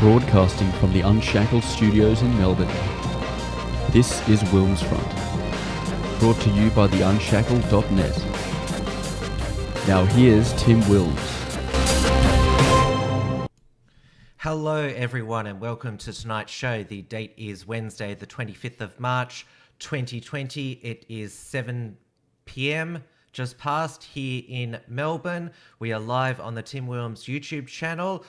Broadcasting from the Unshackled Studios in Melbourne. This is WilmsFront, brought to you by theunshackled.net. Now here's Tim Wilms. Hello everyone and welcome to tonight's show. The date is Wednesday the 25th of March 2020. It is 7 p.m. just past here in Melbourne. We are live on the Tim Wilms YouTube channel,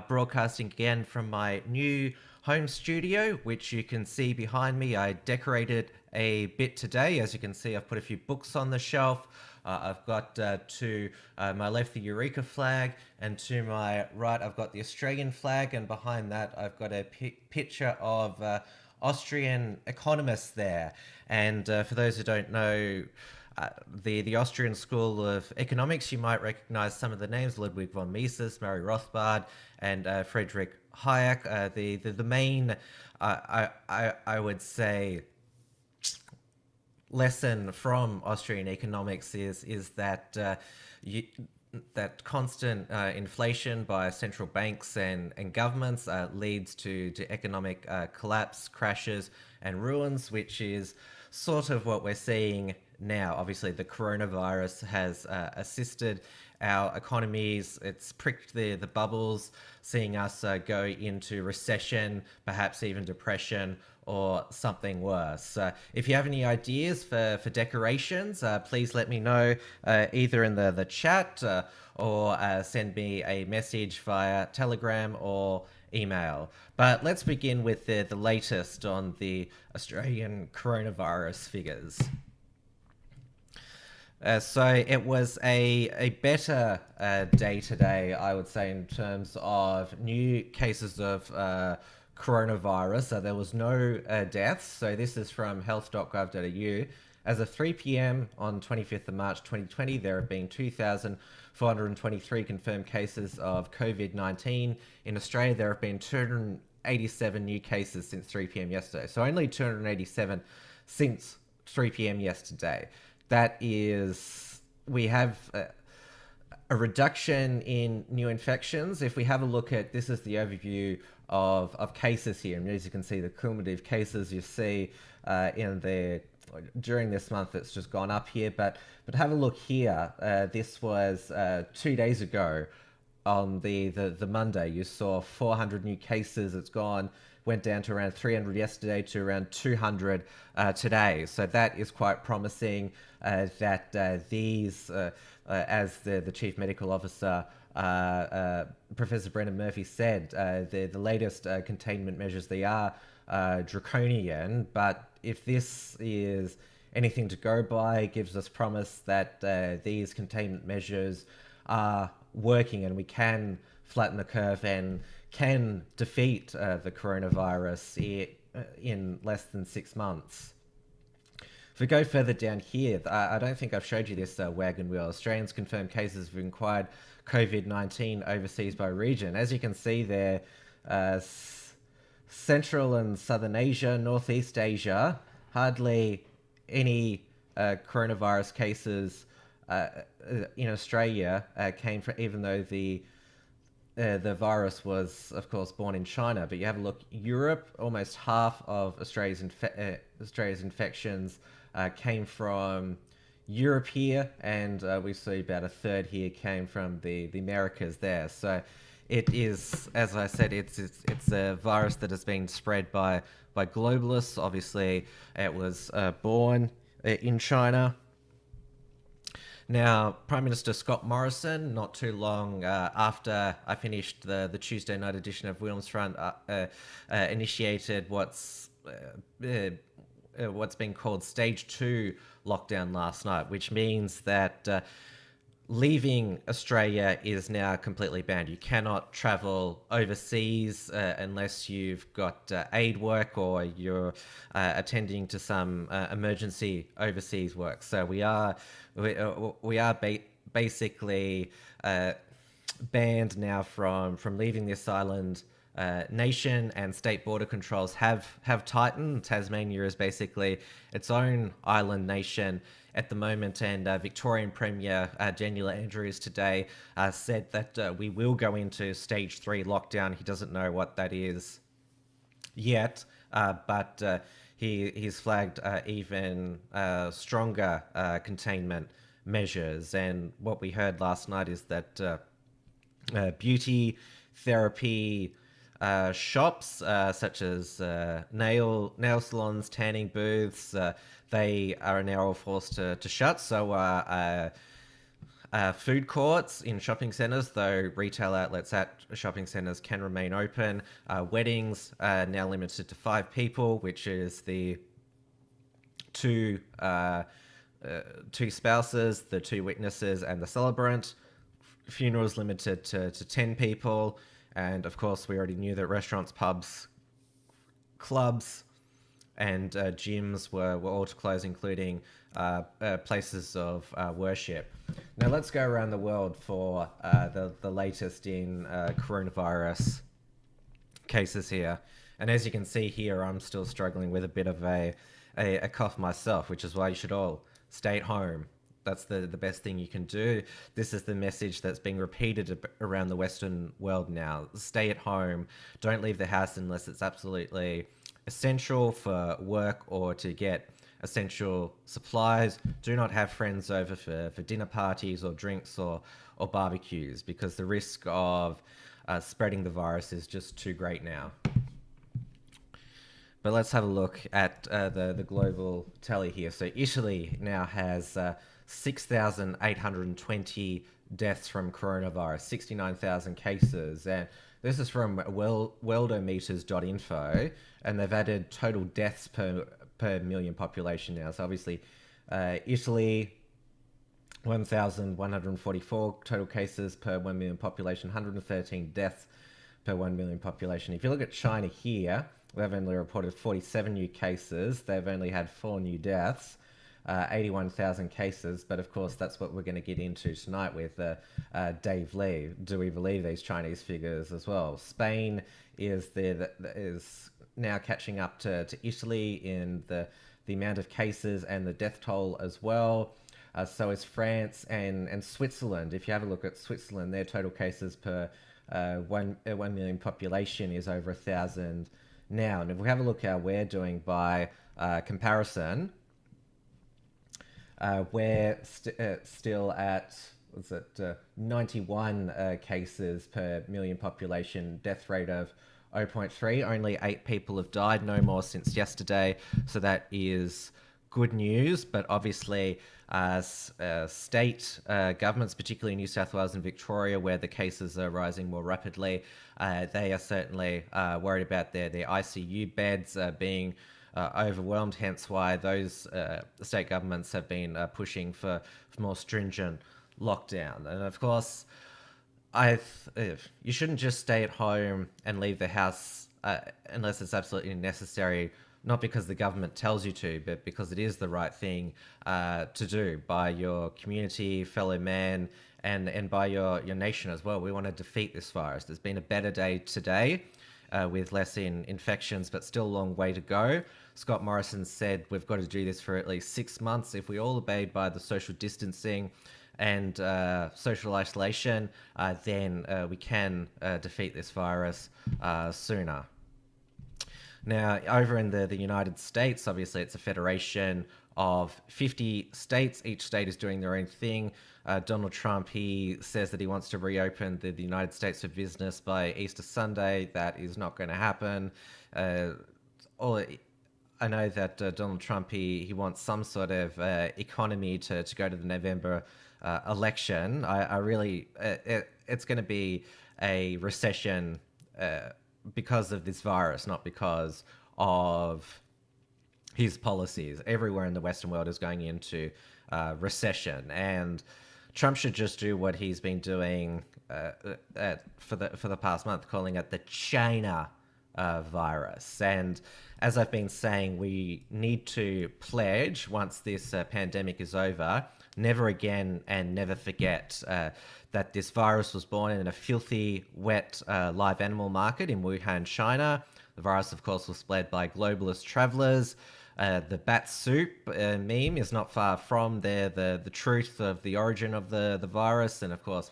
broadcasting again from my new home studio, which you can see behind me. I decorated a bit today. As you can see, I've put a few books on the shelf. I've got to my left the Eureka flag, and to my right I've got the Australian flag, and behind that I've got a picture of Austrian economists there. And for those who don't know, the Austrian School of Economics, you might recognize some of the names: Ludwig von Mises, Murray Rothbard, and Friedrich Hayek. The main, I would say, lesson from Austrian economics is that that constant inflation by central banks and governments leads to economic collapse, crashes, and ruins, which is sort of what we're seeing now. Obviously, the coronavirus has assisted our economies. It's pricked the bubbles, seeing us go into recession, perhaps even depression, or something worse. If you have any ideas for decorations, please let me know either in the chat or send me a message via Telegram or email. But let's begin with the latest on the Australian coronavirus figures. So it was a better day today, I would say, in terms of new cases of coronavirus. There was no deaths. So this is from health.gov.au. As of 3 p.m. on 25th of March 2020, there have been 2,423 confirmed cases of COVID-19. In Australia, there have been 287 new cases since 3 p.m. yesterday. So only 287 since 3 p.m. yesterday. That is, we have a reduction in new infections. If we have a look at, this is the overview of cases here. And as you can see, the cumulative cases you see during this month, it's just gone up here. But have a look here. This was 2 days ago on the Monday. You saw 400 new cases. It's went down to around 300 yesterday to around 200 today. So that is quite promising that these, as the Chief Medical Officer, Professor Brendan Murphy said, the latest containment measures, they are draconian, but if this is anything to go by, gives us promise that these containment measures are working and we can flatten the curve and can defeat the coronavirus in less than 6 months. If we go further down here, I don't think I've showed you this wagon wheel. Australians confirmed cases of acquired COVID-19 overseas by region. As you can see there, Central and Southern Asia, Northeast Asia, hardly any coronavirus cases in Australia came from, even though the virus was, of course, born in China. But you have a look, Europe, almost half of Australia's infections came from Europe here, and we see about a third here came from the Americas there. So it is, as I said, it's a virus that has been spread by globalists. Obviously, it was born in China. Now, Prime Minister Scott Morrison, not too long after I finished the Tuesday night edition of WilmsFront, initiated what's been called Stage 2 lockdown last night, which means that leaving Australia is now completely banned. You cannot travel overseas unless you've got aid work or you're attending to some emergency overseas work. So we are basically banned now from leaving this island nation and state border controls have tightened. Tasmania is basically its own island nation at the moment, and Victorian Premier Daniel Andrews today said that we will go into stage 3 lockdown. He doesn't know what that is yet, but he's flagged even stronger containment measures. And what we heard last night is that beauty therapy shops such as nail salons, tanning booths, they are now all forced to shut. So food courts in shopping centres, though retail outlets at shopping centres can remain open. Weddings are now limited to 5 people, which is the two spouses, the 2 witnesses, and the celebrant. Funerals limited to 10 people. And of course, we already knew that restaurants, pubs, clubs, and gyms were all to close, including places of worship. Now let's go around the world for the latest in coronavirus cases here. And as you can see here, I'm still struggling with a bit of a cough myself, which is why you should all stay at home. That's the best thing you can do. This is the message that's being repeated around the Western world now. Stay at home. Don't leave the house unless it's absolutely essential for work or to get essential supplies. Do not have friends over for dinner parties or drinks or barbecues, because the risk of spreading the virus is just too great now. But let's have a look at the global tally here. So Italy now has 6,820 deaths from coronavirus, 69,000 cases. And this is from worldometers.info, and they've added total deaths per million population now. So obviously, Italy, 1,144 total cases per 1 million population, 113 deaths per 1 million population. If you look at China here, they've only reported 47 new cases. They've only had 4 new deaths. 81,000 cases, but of course that's what we're going to get into tonight with Dave Lee. Do we believe these Chinese figures as well? Spain is now catching up to Italy in the amount of cases and the death toll as well. So is France and Switzerland. If you have a look at Switzerland, their total cases per 1 million population is over 1,000 now. And if we have a look how we're doing by comparison, we're still at 91 cases per million population, death rate of 0.3. Only 8 people have died, no more since yesterday. So that is good news. But obviously, state governments, particularly New South Wales and Victoria, where the cases are rising more rapidly, they are certainly worried about their ICU beds being overwhelmed, hence why those state governments have been pushing for more stringent lockdown. And of course, you shouldn't just stay at home and leave the house unless it's absolutely necessary, not because the government tells you to, but because it is the right thing to do by your community, fellow man, and by your nation as well. We want to defeat this virus. There's been a better day today with less infections, but still a long way to go. Scott Morrison said we've got to do this for at least 6 months. If we all obey by the social distancing and social isolation, then we can defeat this virus sooner. Now, over in the United States, obviously it's a federation of 50 states. Each state is doing their own thing. Donald Trump, he says that he wants to reopen the United States for business by Easter Sunday. That is not going to happen. I know that Donald Trump, he wants some sort of economy to go to the November election. I really, it's going to be a recession because of this virus, not because of his policies. Everywhere in the Western world is going into recession, and Trump should just do what he's been doing for the past month, calling it the China virus. And as I've been saying, we need to pledge, once this pandemic is over, never again and never forget that this virus was born in a filthy, wet live animal market in Wuhan, China. The virus, of course, was spread by globalist travelers. The bat soup meme is not far from the truth of the origin of the virus. And of course,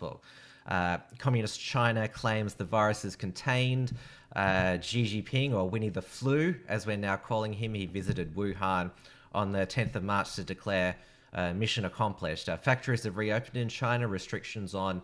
Communist China claims the virus is contained. Xi Jinping, or Winnie the Flu, as we're now calling him, he visited Wuhan on the 10th of March to declare mission accomplished. Factories have reopened in China. Restrictions on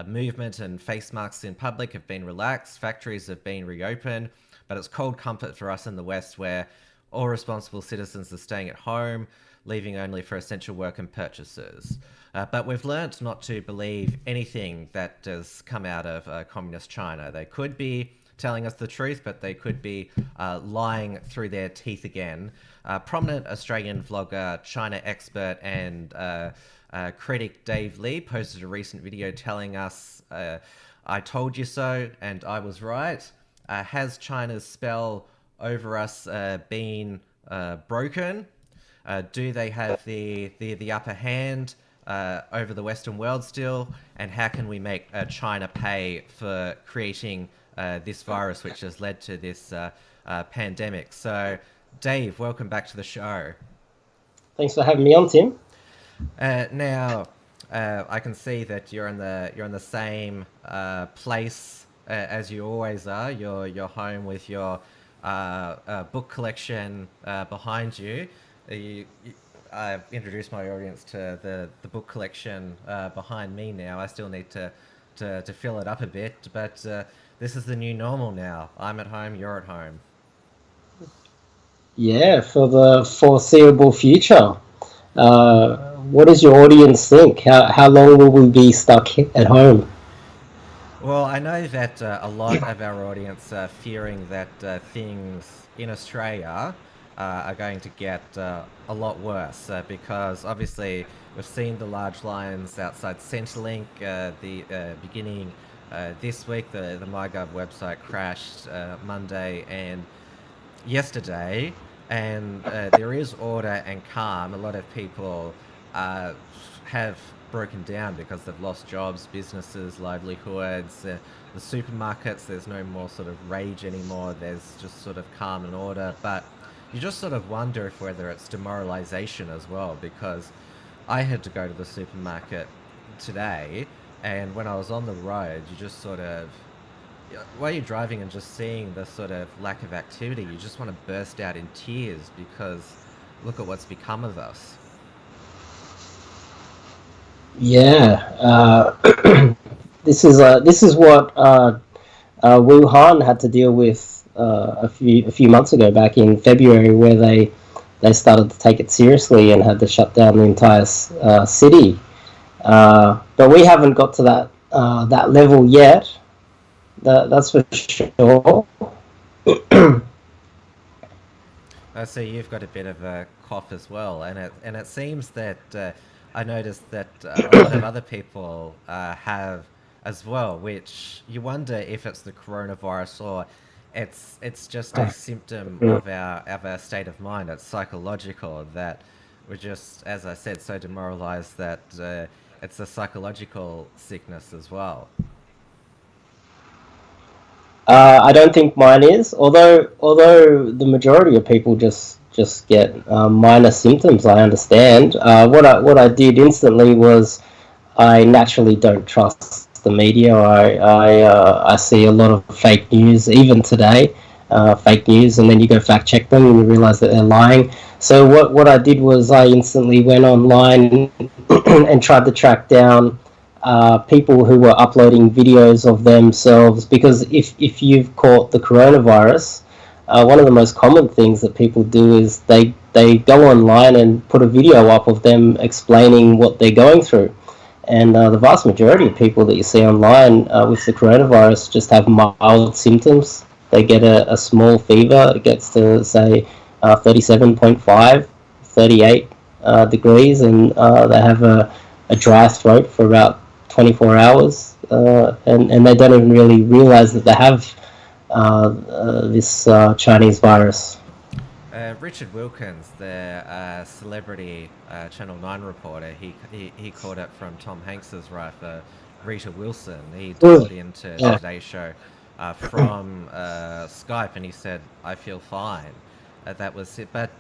movement and face masks in public have been relaxed. Factories have been reopened. But it's cold comfort for us in the West, where all responsible citizens are staying at home, leaving only for essential work and purchases. But we've learnt not to believe anything that does come out of Communist China. They could be telling us the truth, but they could be lying through their teeth again. Prominent Australian vlogger, China expert and critic Dave Lee posted a recent video telling us, I told you so and I was right. Has China's spell over us been broken? Do they have the upper hand over the Western world still? And how can we make China pay for creating this virus, which has led to this pandemic? So, Dave, welcome back to the show. Thanks for having me on, Tim. Now, I can see that you're in the same place as you always are. You're home with your book collection behind you. I've introduced my audience to the book collection behind me now. I still need to fill it up a bit, but this is the new normal now. I'm at home, you're at home. Yeah, for the foreseeable future. What does your audience think? How long will we be stuck at home? Well, I know that a lot of our audience are fearing that things in Australia are going to get a lot worse because obviously we've seen the large lines outside Centrelink beginning this week. The MyGov website crashed Monday and yesterday, and there is order and calm. A lot of people have broken down because they've lost jobs, businesses, livelihoods. The supermarkets, there's no more sort of rage anymore. There's just sort of calm and order. But you just sort of wonder if whether it's demoralization as well, because I had to go to the supermarket today, and when I was on the road, you just sort of, while you're driving and just seeing the sort of lack of activity, you just want to burst out in tears because look at what's become of us. Yeah, this is what Wuhan had to deal with a few months ago, back in February, where they started to take it seriously and had to shut down the entire city. But we haven't got to that level yet. That's for sure. So you've got a bit of a cough as well, and it seems that I noticed that a lot of other people have as well, which you wonder if it's the coronavirus or it's just a symptom of our state of mind. It's psychological, that we're just, as I said, so demoralized that it's a psychological sickness as well. I don't think mine is, although the majority of people just get minor symptoms. I understand. What I did instantly was, I naturally don't trust the media. I see a lot of fake news, even today, fake news, and then you go fact check them and you realize that they're lying. So what I did was, I instantly went online and tried to track down people who were uploading videos of themselves, because if you've caught the coronavirus, one of the most common things that people do is they go online and put a video up of them explaining what they're going through. And the vast majority of people that you see online with the coronavirus just have mild symptoms. They get a small fever. It gets to, say, 37.5, 38 degrees, and they have a dry throat for about 24 hours, and they don't even really realize that they have this Chinese virus. Richard Wilkins, the celebrity Channel 9 reporter, he caught it from Tom Hanks's wife, Rita Wilson. He dialed into Today's Show from Skype, and he said, "I feel fine." That was it. But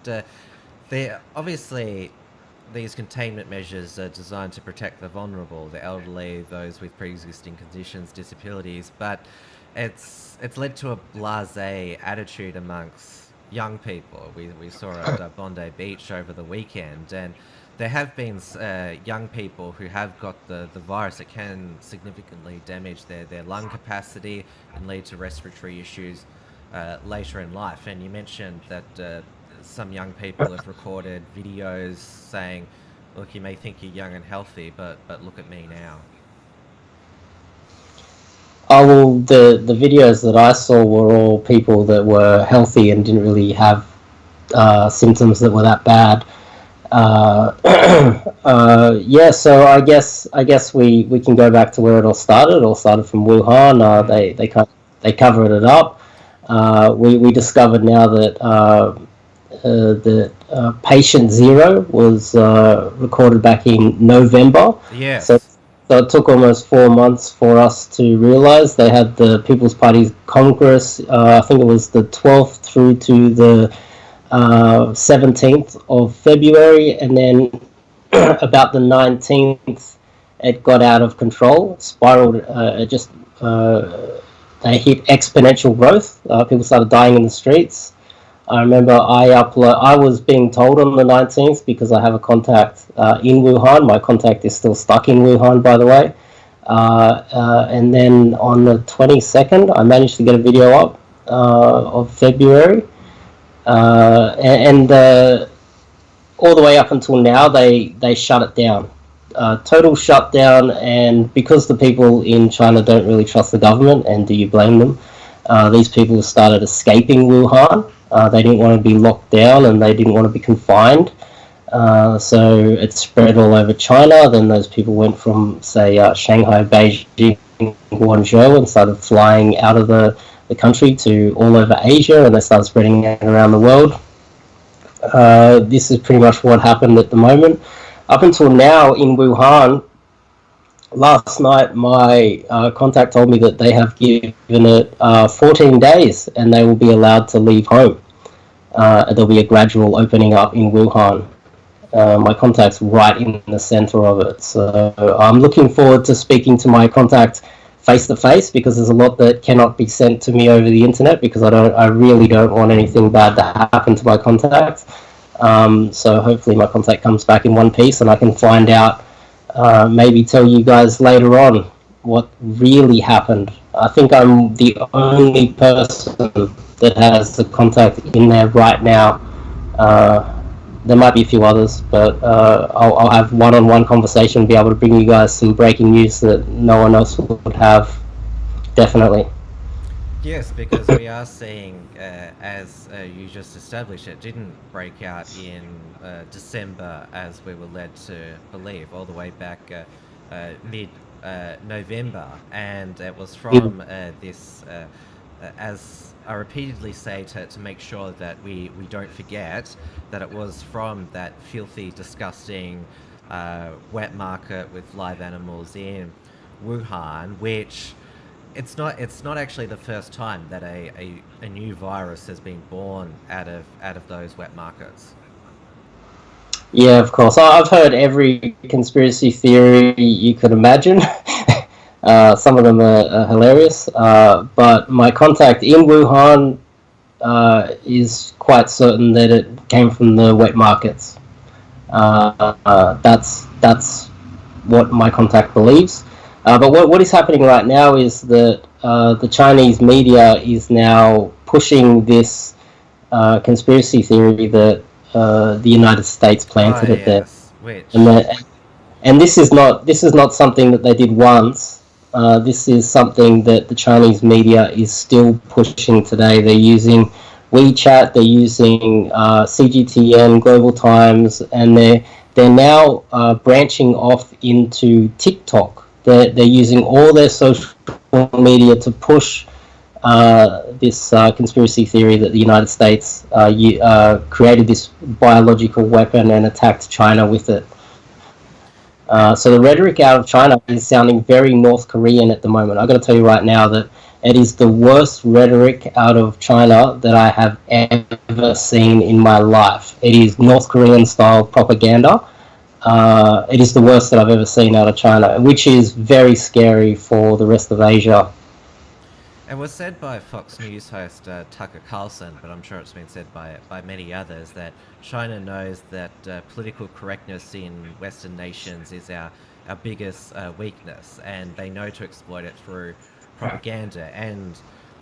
obviously, these containment measures are designed to protect the vulnerable, the elderly, those with pre-existing conditions, disabilities. But it's led to a blasé attitude amongst young people. We saw at Bondi Beach over the weekend, and there have been young people who have got the virus. It can significantly damage their lung capacity and lead to respiratory issues later in life. And you mentioned that some young people have recorded videos saying, "Look, you may think you're young and healthy, but look at me now." Oh, well, the videos that I saw were all people that were healthy and didn't really have symptoms that were that bad. Yeah, so I guess we can go back to where it all started. It all started from Wuhan. They covered it up. We discovered now that patient zero was recorded back in November. Yes. So it took almost 4 months for us to realize. They had the People's Party Congress, I think it was the 12th through to the 17th of February, and then about the 19th, it got out of control, spiraled, they hit exponential growth. People started dying in the streets. I remember I was being told on the 19th, because I have a contact in Wuhan. My contact is still stuck in Wuhan, by the way. And then on the 22nd, I managed to get a video up of February. And all the way up until now, they shut it down. Total shutdown, and because the people in China don't really trust the government, and do you blame them? These people started escaping Wuhan. They didn't want to be locked down, and they didn't want to be confined. So it spread all over China. Then those people went from, say, Shanghai, Beijing, Guangzhou, and started flying out of the country to all over Asia, and they started spreading it around the world. This is pretty much what happened at the moment. Up until now in Wuhan, last night my contact told me that they have given it 14 days and they will be allowed to leave home. There'll be a gradual opening up in Wuhan. My contact's right in the center of it. So I'm looking forward to speaking to my contact face to face, because there's a lot that cannot be sent to me over the internet, because I really don't want anything bad to happen to my contact. So hopefully my contact comes back in one piece and I can find out, maybe tell you guys later on what really happened. I think I'm the only person that has the contact in there right now. There might be a few others, but I'll have one-on-one conversation and be able to bring you guys some breaking news that no one else would have. Definitely. Yes, because we are seeing, as you just established, it didn't break out in December as we were led to believe, all the way back mid-November, and it was from this, as I repeatedly say to make sure that we don't forget, that it was from that filthy, disgusting wet market with live animals in Wuhan, which it's not actually the first time that a new virus has been born out of those wet markets. Yeah, of course. I've heard every conspiracy theory you could imagine. Some of them are hilarious. But my contact in Wuhan is quite certain that it came from the wet markets. That's what my contact believes. But what is happening right now is that the Chinese media is now pushing this conspiracy theory that the United States planted it there. And this is not something that they did once. This is something that the Chinese media is still pushing today. They're using WeChat, they're using CGTN, Global Times, and they're now branching off into TikTok. They're using all their social media to push this conspiracy theory that the United States created this biological weapon and attacked China with it. So the rhetoric out of China is sounding very North Korean at the moment. I've got to tell you right now that it is the worst rhetoric out of China that I have ever seen in my life. It is North Korean style propaganda. It is the worst that I've ever seen out of China, which is very scary for the rest of Asia. It was said by Fox News host Tucker Carlson, but I'm sure it's been said by many others, that China knows that political correctness in Western nations is our biggest weakness, and they know to exploit it through propaganda. And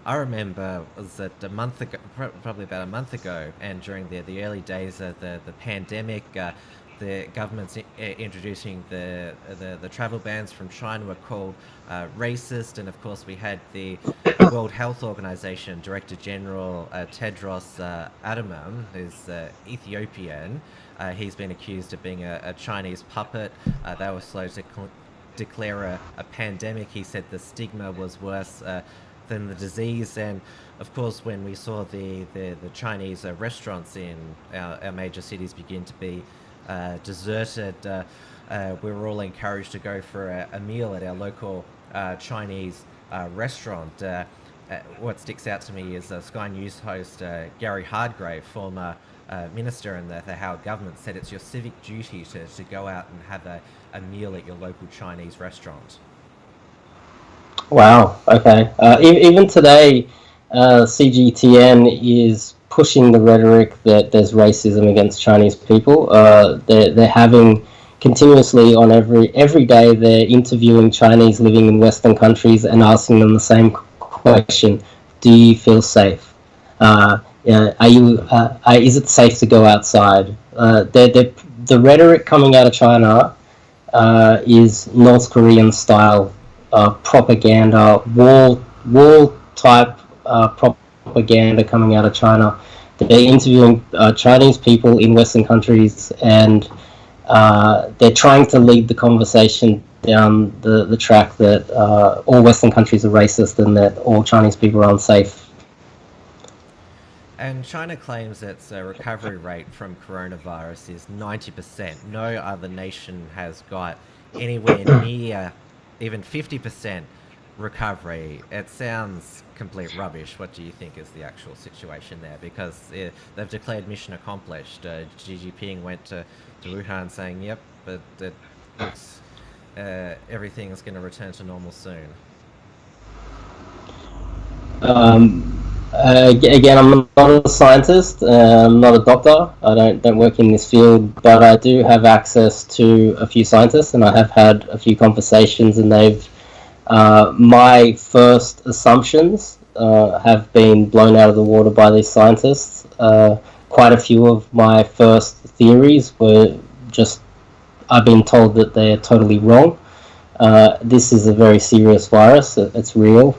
I remember was that a month ago, probably about a month ago, and during the early days of the pandemic, the government's introducing the travel bans from China were called racist, and of course we had the World Health Organization Director General Tedros Adhanom, who's Ethiopian. He's been accused of being a Chinese puppet. They were slow to declare a pandemic. He said the stigma was worse than the disease. And of course, when we saw the Chinese restaurants in our major cities begin to be deserted, we were all encouraged to go for a meal at our local Chinese restaurant. What sticks out to me is Sky News host Gary Hardgrave, former minister in the Howard government, said it's your civic duty to go out and have a meal at your local Chinese restaurant. Wow, okay. Even today, CGTN is pushing the rhetoric that there's racism against Chinese people. They're having continuously on every day they're interviewing Chinese living in Western countries and asking them the same question: do you feel safe? Are you? Is it safe to go outside? The rhetoric coming out of China is North Korean style propaganda, war type propaganda coming out of China. They're interviewing Chinese people in Western countries, and they're trying to lead the conversation down the track that all Western countries are racist and that all Chinese people are unsafe. And China claims its recovery rate from coronavirus is 90%. No other nation has got anywhere near even 50% recovery. It sounds complete rubbish. What do you think is the actual situation there? Because they've declared mission accomplished. Xi Jinping went to Wuhan saying, yep, but it looks everything is going to return to normal soon. Again, I'm not a scientist. I'm not a doctor. I don't work in this field, but I do have access to a few scientists, and I have had a few conversations, and they've my first assumptions have been blown out of the water by these scientists. Quite a few of my first theories were just, I've been told that they're totally wrong. This is a very serious virus. It's real.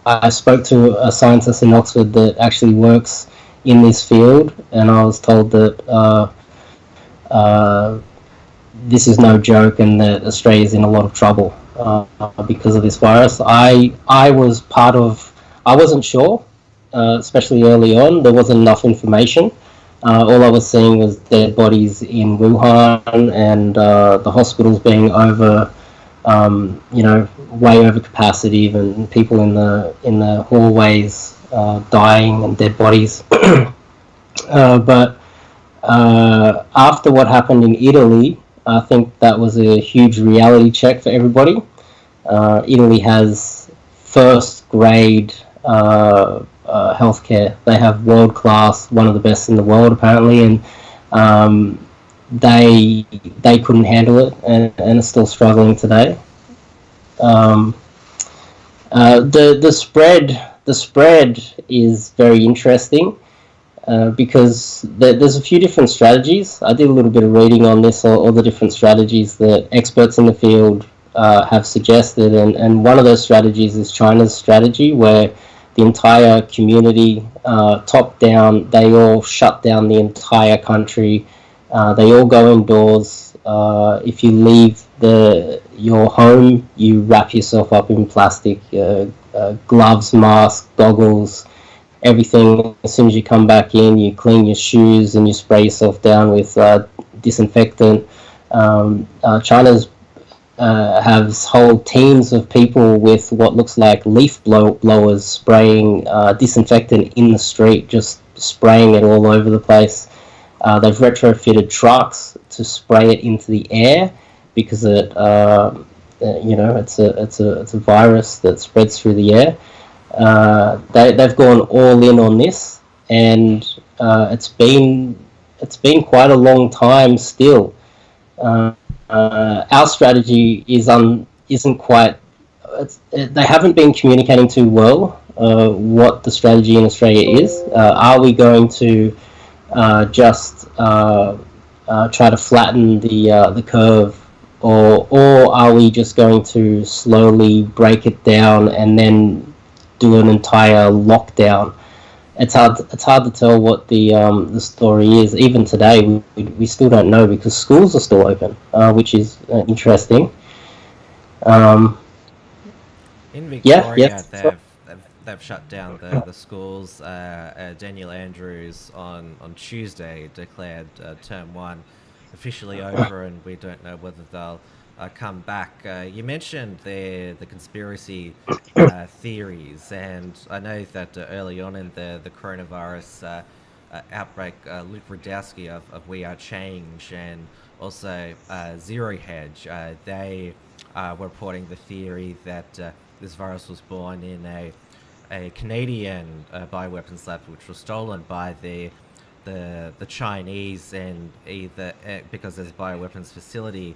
I spoke to a scientist in Oxford that actually works in this field, and I was told that this is no joke and that Australia's in a lot of trouble because of this virus. I wasn't sure, especially early on. There wasn't enough information. All I was seeing was dead bodies in Wuhan and the hospitals being over, way over capacity, even people in the hallways dying and dead bodies. But after what happened in Italy, I think that was a huge reality check for everybody. Italy has first grade healthcare. They have world class, one of the best in the world apparently, and they couldn't handle it and are still struggling today. The spread is very interesting because there's a few different strategies. I did a little bit of reading on this, all the different strategies that experts in the field have suggested, and one of those strategies is China's strategy, where the entire community, top down, they all shut down the entire country. They all go indoors. If you leave your home, you wrap yourself up in plastic, gloves, mask, goggles, everything. As soon as you come back in, you clean your shoes and you spray yourself down with disinfectant. China's has whole teams of people with what looks like leaf blowers spraying disinfectant in the street, just spraying it all over the place. They've retrofitted trucks to spray it into the air because it's a virus that spreads through the air. They've gone all in on this, and it's been quite a long time still. Our strategy isn't quite. They haven't been communicating too well what the strategy in Australia is. Are we going to just try to flatten the curve, or are we just going to slowly break it down and then do an entire lockdown? It's hard to tell what the story is. Even today, we still don't know because schools are still open, which is interesting. In Victoria, yeah. they've shut down the schools. Daniel Andrews on Tuesday declared term 1 officially over, and we don't know whether they'll come back. You mentioned the conspiracy theories, and I know that early on in the coronavirus outbreak, Luke Rudowski of We Are Change and also Zero Hedge, they were reporting the theory that this virus was born in a Canadian bioweapons lab, which was stolen by the Chinese, and either because there's a bioweapons facility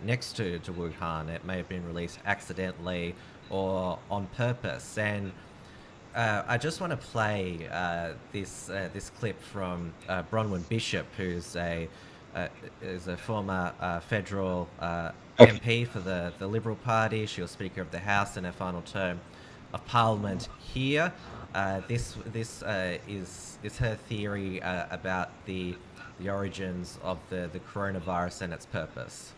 next to Wuhan, it may have been released accidentally or on purpose. And I just want to play this clip from Bronwyn Bishop, who's a former federal MP for the Liberal Party. She was Speaker of the House in her final term of Parliament here. This is her theory about the origins of the coronavirus and its purpose.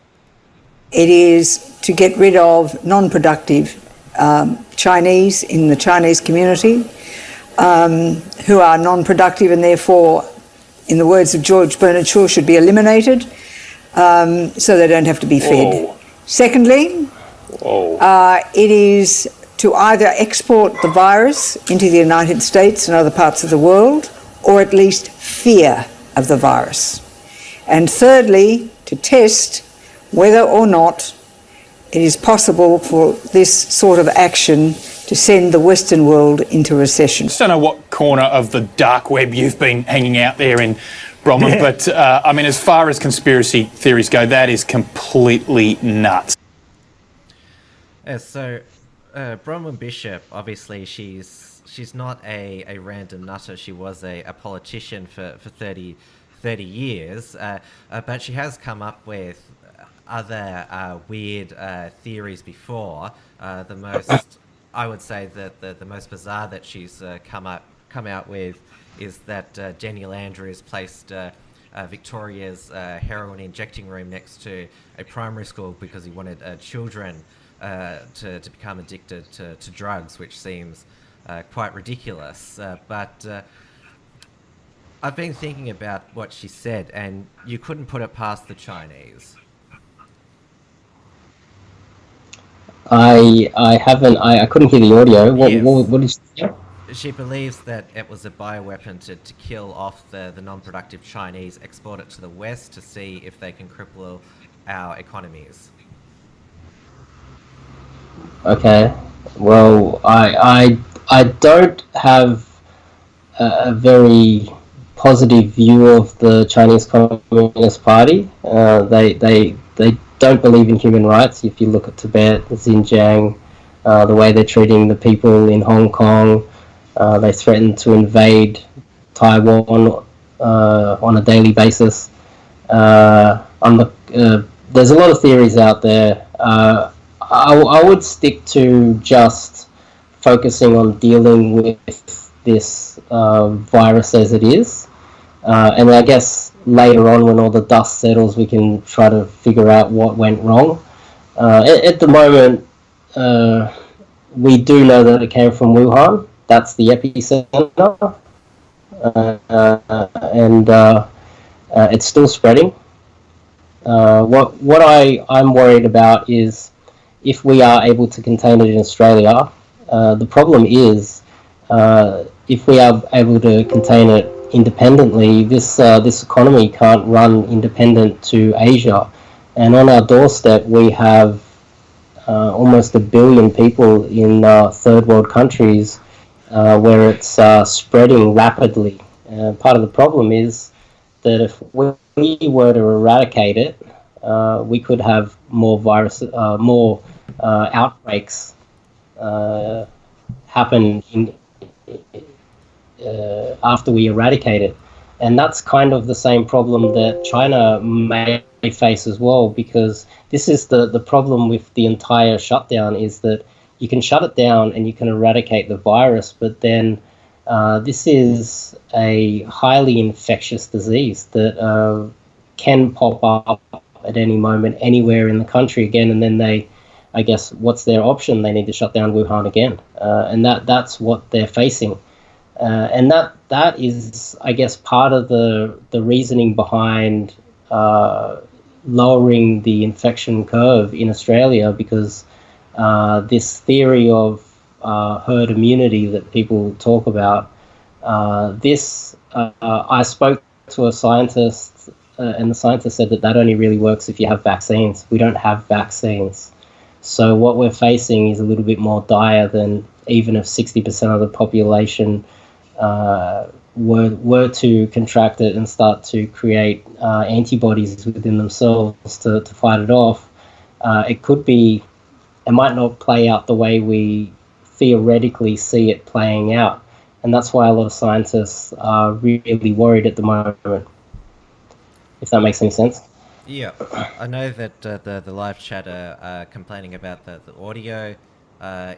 It is to get rid of non-productive Chinese in the Chinese community who are non-productive and therefore, in the words of George Bernard Shaw, should be eliminated so they don't have to be fed. Whoa. Secondly, it is to either export the virus into the United States and other parts of the world, or at least fear of the virus. And thirdly, to test whether or not it is possible for this sort of action to send the Western world into recession. I just don't know what corner of the dark web you've been hanging out there in, Bronwyn, but I mean, as far as conspiracy theories go, that is completely nuts. So Bronwyn Bishop, obviously she's not a random nutter. She was a politician for 30 years, but she has come up with other weird theories before. The most, I would say that the most bizarre that she's come out with is that Daniel Andrews placed Victoria's heroin injecting room next to a primary school because he wanted children to become addicted to drugs, which seems quite ridiculous. But I've been thinking about what she said, and you couldn't put it past the Chinese. I haven't. I couldn't hear the audio. Yes. What did she say? She believes that it was a bioweapon to kill off the non-productive Chinese, export it to the West to see if they can cripple our economies. Okay. Well, I don't have a very positive view of the Chinese Communist Party. They don't believe in human rights. If you look at Tibet, Xinjiang, the way they're treating the people in Hong Kong, they threaten to invade Taiwan on a daily basis. There's a lot of theories out there. I would stick to just focusing on dealing with this virus as it is. And I guess later on, when all the dust settles, we can try to figure out what went wrong. At the moment, we do know that it came from Wuhan. That's the epicenter, and it's still spreading. What I'm worried about is if we are able to contain it in Australia. The problem is if we are able to contain it independently, this economy can't run independent to Asia, and on our doorstep we have almost 1 billion people in third world countries where it's spreading rapidly. Part of the problem is that if we were to eradicate it, we could have more outbreaks happen after we eradicate it. And that's kind of the same problem that China may face as well, because this is the problem with the entire shutdown, is that you can shut it down and you can eradicate the virus, but then this is a highly infectious disease that can pop up at any moment anywhere in the country again, and then I guess, what's their option? They need to shut down Wuhan again, and that's what they're facing. And that is, I guess, part of the reasoning behind lowering the infection curve in Australia, because this theory of herd immunity that people talk about, I spoke to a scientist, and the scientist said that only really works if you have vaccines. We don't have vaccines. So what we're facing is a little bit more dire than even if 60% of the population were to contract it and start to create antibodies within themselves to fight it off. It might not play out the way we theoretically see it playing out. And that's why a lot of scientists are really worried at the moment, if that makes any sense. Yeah, I know that the live chat are complaining about the audio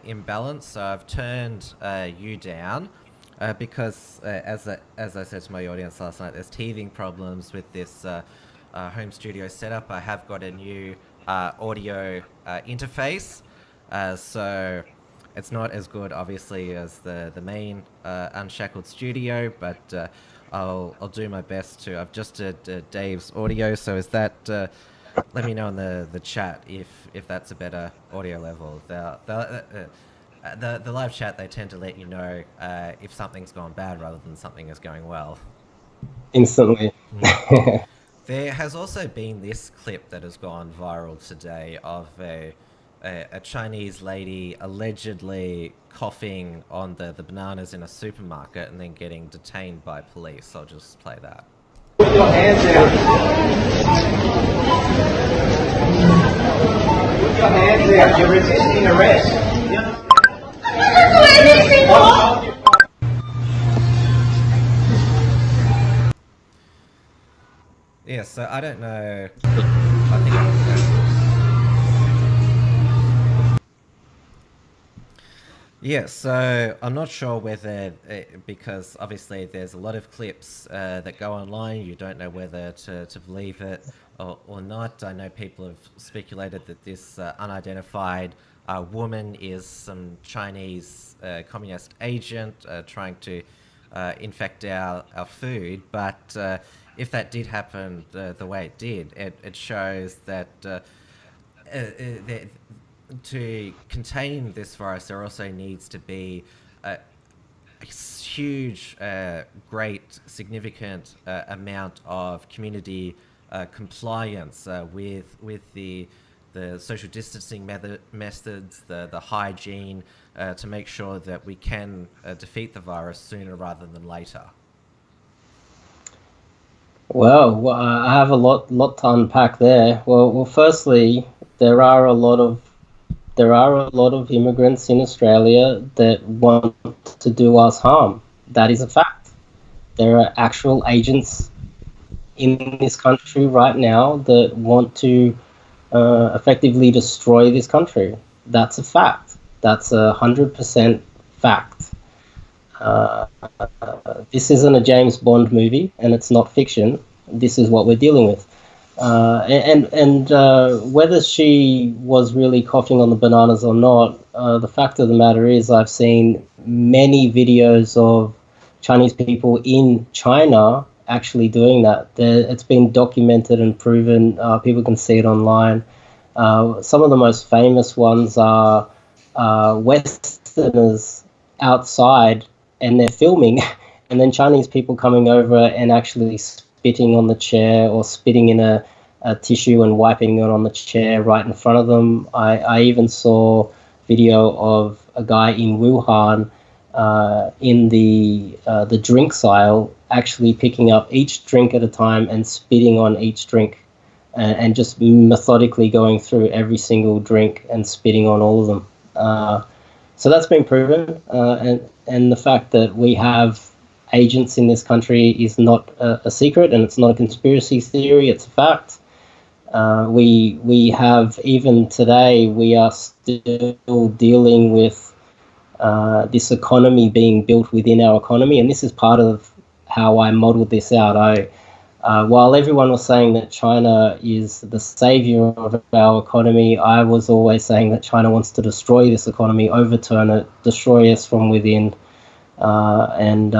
imbalance, so I've turned you down because, as I said to my audience last night, there's teething problems with this home studio setup. I have got a new audio interface, so it's not as good, obviously, as the main Unshackled studio, but I'll do my best to. I've just did Dave's audio, so is that? Let me know in the chat if that's a better audio level. The live chat, they tend to let you know if something's gone bad rather than something is going well. Instantly. There has also been this clip that has gone viral today of a Chinese lady allegedly coughing on the bananas in a supermarket and then getting detained by police. I'll just play that. Put your hands out. Put your hands out. You're resisting arrest. Yeah, so I don't know. I think yeah, so I'm not sure whether, because obviously there's a lot of clips that go online, you don't know whether to believe it or not. I know people have speculated that this unidentified woman is some Chinese communist agent trying to infect our food, but if that did happen the way it did, it shows that to contain this virus, there also needs to be a huge, great, significant amount of community compliance with the social distancing methods, the hygiene, to make sure that we can defeat the virus sooner rather than later. Well, I have a lot to unpack there. Well, firstly, there are a lot of immigrants in Australia that want to do us harm. That is a fact. There are actual agents in this country right now that want to effectively destroy this country. That's a fact. That's 100% fact. This isn't a James Bond movie, and it's not fiction. This is what we're dealing with. And whether she was really coughing on the bananas or not, the fact of the matter is I've seen many videos of Chinese people in China actually doing that. It's been documented and proven. People can see it online. Some of the most famous ones are Westerners outside and they're filming, and then Chinese people coming over and actually spitting on the chair or spitting in a tissue and wiping it on the chair right in front of them. I even saw video of a guy in Wuhan in the drinks aisle actually picking up each drink at a time and spitting on each drink and just methodically going through every single drink and spitting on all of them. So that's been proven, and the fact that we have agents in this country is not a secret, and it's not a conspiracy theory, it's a fact. We have, even today, we are still dealing with this economy being built within our economy, and this is part of how I modeled this out. While everyone was saying that China is the savior of our economy, I was always saying that China wants to destroy this economy, overturn it, destroy us from within. And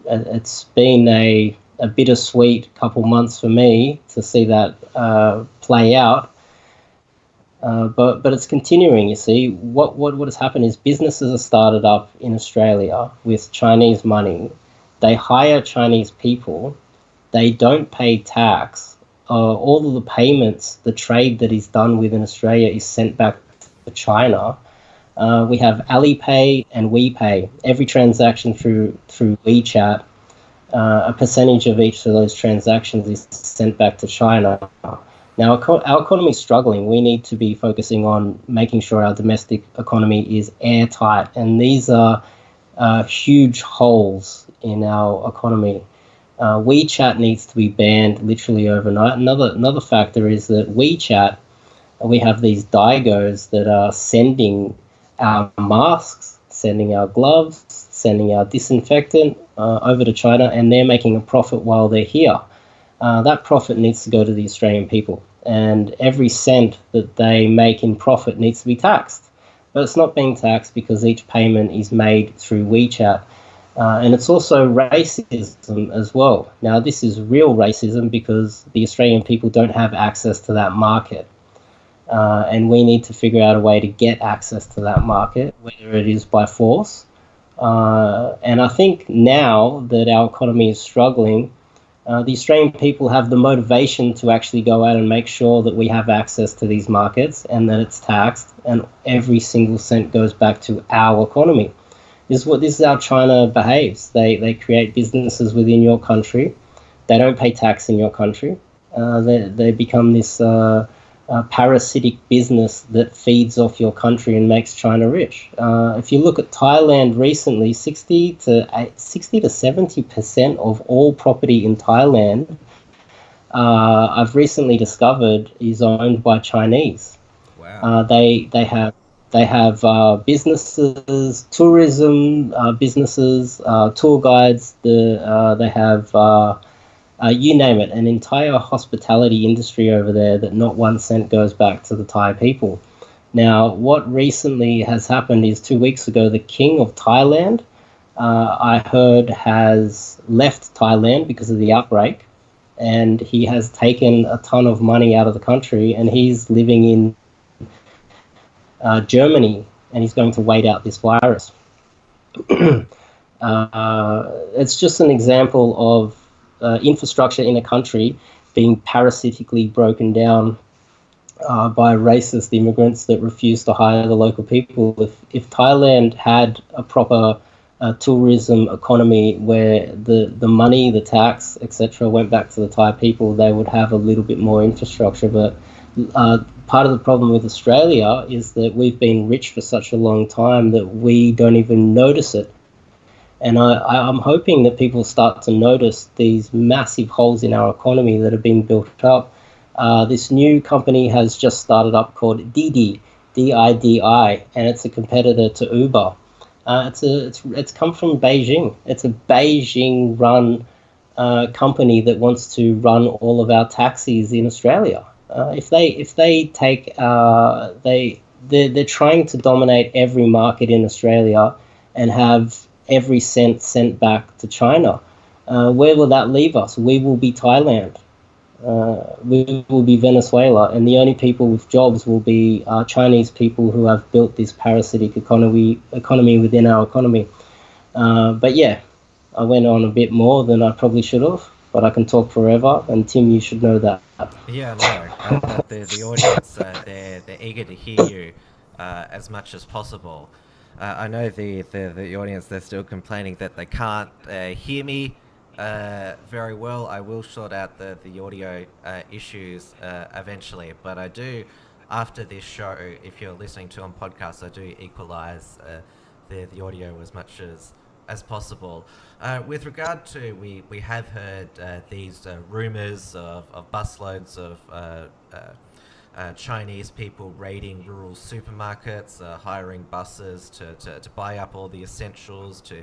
it's been a bittersweet couple months for me to see that play out. But it's continuing, you see. What has happened is businesses are started up in Australia with Chinese money. They hire Chinese people. They don't pay tax. All of the payments, the trade that is done within Australia is sent back to China. We have Alipay and WePay. Every transaction through WeChat, a percentage of each of those transactions is sent back to China. Now, our economy is struggling. We need to be focusing on making sure our domestic economy is airtight. And these are huge holes in our economy. WeChat needs to be banned literally overnight. Another factor is that WeChat, we have these Daigos that are sending our masks, sending our gloves, sending our disinfectant over to China, and they're making a profit while they're here. That profit needs to go to the Australian people, and every cent that they make in profit needs to be taxed. But it's not being taxed because each payment is made through WeChat. And it's also racism as well. Now, this is real racism because the Australian people don't have access to that market. And we need to figure out a way to get access to that market, whether it is by force. And I think now that our economy is struggling, the Australian people have the motivation to actually go out and make sure that we have access to these markets and that it's taxed and every single cent goes back to our economy. This is how China behaves. They create businesses within your country. They don't pay tax in your country. They become this parasitic business that feeds off your country and makes China rich. If you look at Thailand recently, 60 to 70% of all property in Thailand, I've recently discovered, is owned by Chinese. Wow. They have businesses, tourism businesses, tour guides. They have you name it, an entire hospitality industry over there that not 1 cent goes back to the Thai people. Now, what recently has happened is 2 weeks ago, the king of Thailand, I heard, has left Thailand because of the outbreak, and he has taken a ton of money out of the country, and he's living in Germany, and he's going to wait out this virus. It's just an example of infrastructure in a country being parasitically broken down by racist immigrants that refuse to hire the local people. If Thailand had a proper tourism economy where the money, the tax, etc., went back to the Thai people, they would have a little bit more infrastructure. But part of the problem with Australia is that we've been rich for such a long time that we don't even notice it. And I'm hoping that people start to notice these massive holes in our economy that have been built up. This new company has just started up called Didi, D-I-D-I, and it's a competitor to Uber. It's come from Beijing. It's a Beijing-run company that wants to run all of our taxis in Australia. If they take they're trying to dominate every market in Australia and have every cent sent back to China. Where will that leave us? We will be Thailand. We will be Venezuela, and the only people with jobs will be Chinese people who have built this parasitic economy within our economy. But yeah, I went on a bit more than I probably should have, but I can talk forever, and Tim, you should know that. Yeah, no, but the audience, they're eager to hear you as much as possible. I know the audience, they're still complaining that they can't hear me very well. I will sort out the audio issues eventually, but I do, after this show, if you're listening to on podcast, I do equalize the audio as much as possible. With regard to, we have heard these rumours of busloads of Chinese people raiding rural supermarkets, hiring buses to buy up all the essentials to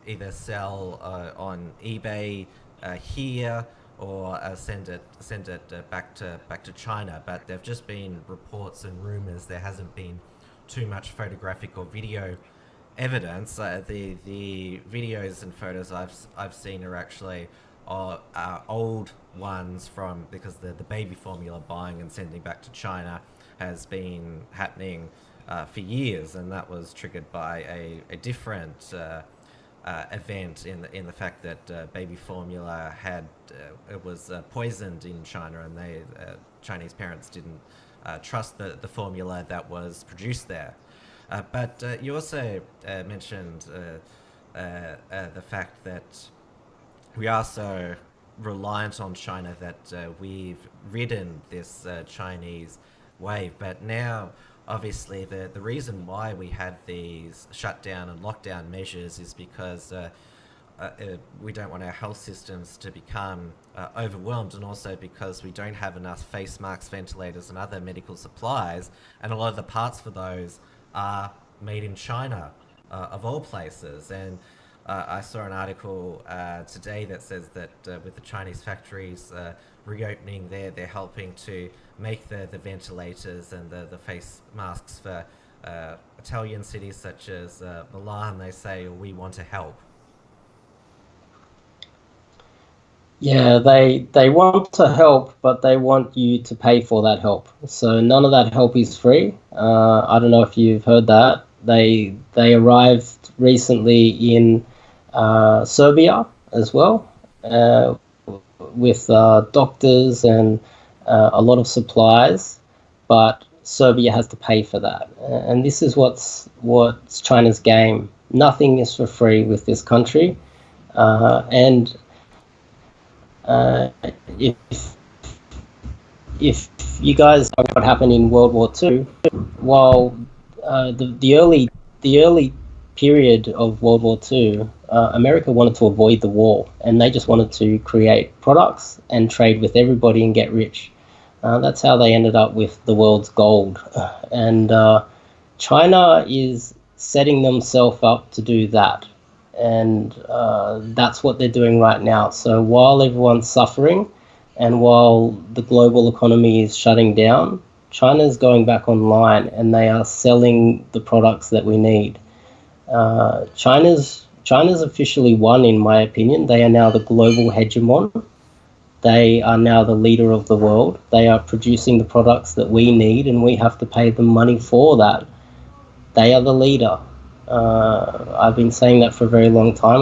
either sell on eBay here or send it back to China. But there've just been reports and rumours. There hasn't been too much photographic or video evidence. The videos and photos I've seen are actually old ones from, because the baby formula buying and sending back to China has been happening for years, and that was triggered by a different event in the fact that baby formula it was poisoned in China, and they Chinese parents didn't trust the formula that was produced there. But you also mentioned the fact that we are so reliant on China that we've ridden this Chinese wave. But now, obviously, the reason why we have these shutdown and lockdown measures is because we don't want our health systems to become overwhelmed, and also because we don't have enough face masks, ventilators, and other medical supplies, and a lot of the parts for those are made in China, of all places. And I saw an article today that says that with the Chinese factories reopening, they're helping to make the ventilators and the face masks for Italian cities such as Milan. They say, we want to help. Yeah, they want to help, but they want you to pay for that help. So none of that help is free. I don't know if you've heard that. They arrived recently in Serbia as well, with doctors and a lot of supplies, but Serbia has to pay for that. And this is what's China's game. Nothing is for free with this country, and if you guys know what happened in World War II, while the early period of World War II, America wanted to avoid the war, and they just wanted to create products and trade with everybody and get rich. That's how they ended up with the world's gold. And China is setting themselves up to do that. And that's what they're doing right now. So while everyone's suffering and while the global economy is shutting down, China's going back online and they are selling the products that we need. China's officially won, in my opinion. They are now the global hegemon. They are now the leader of the world. They are producing the products that we need, and we have to pay them money for that. They are the leader. I've been saying that for a very long time.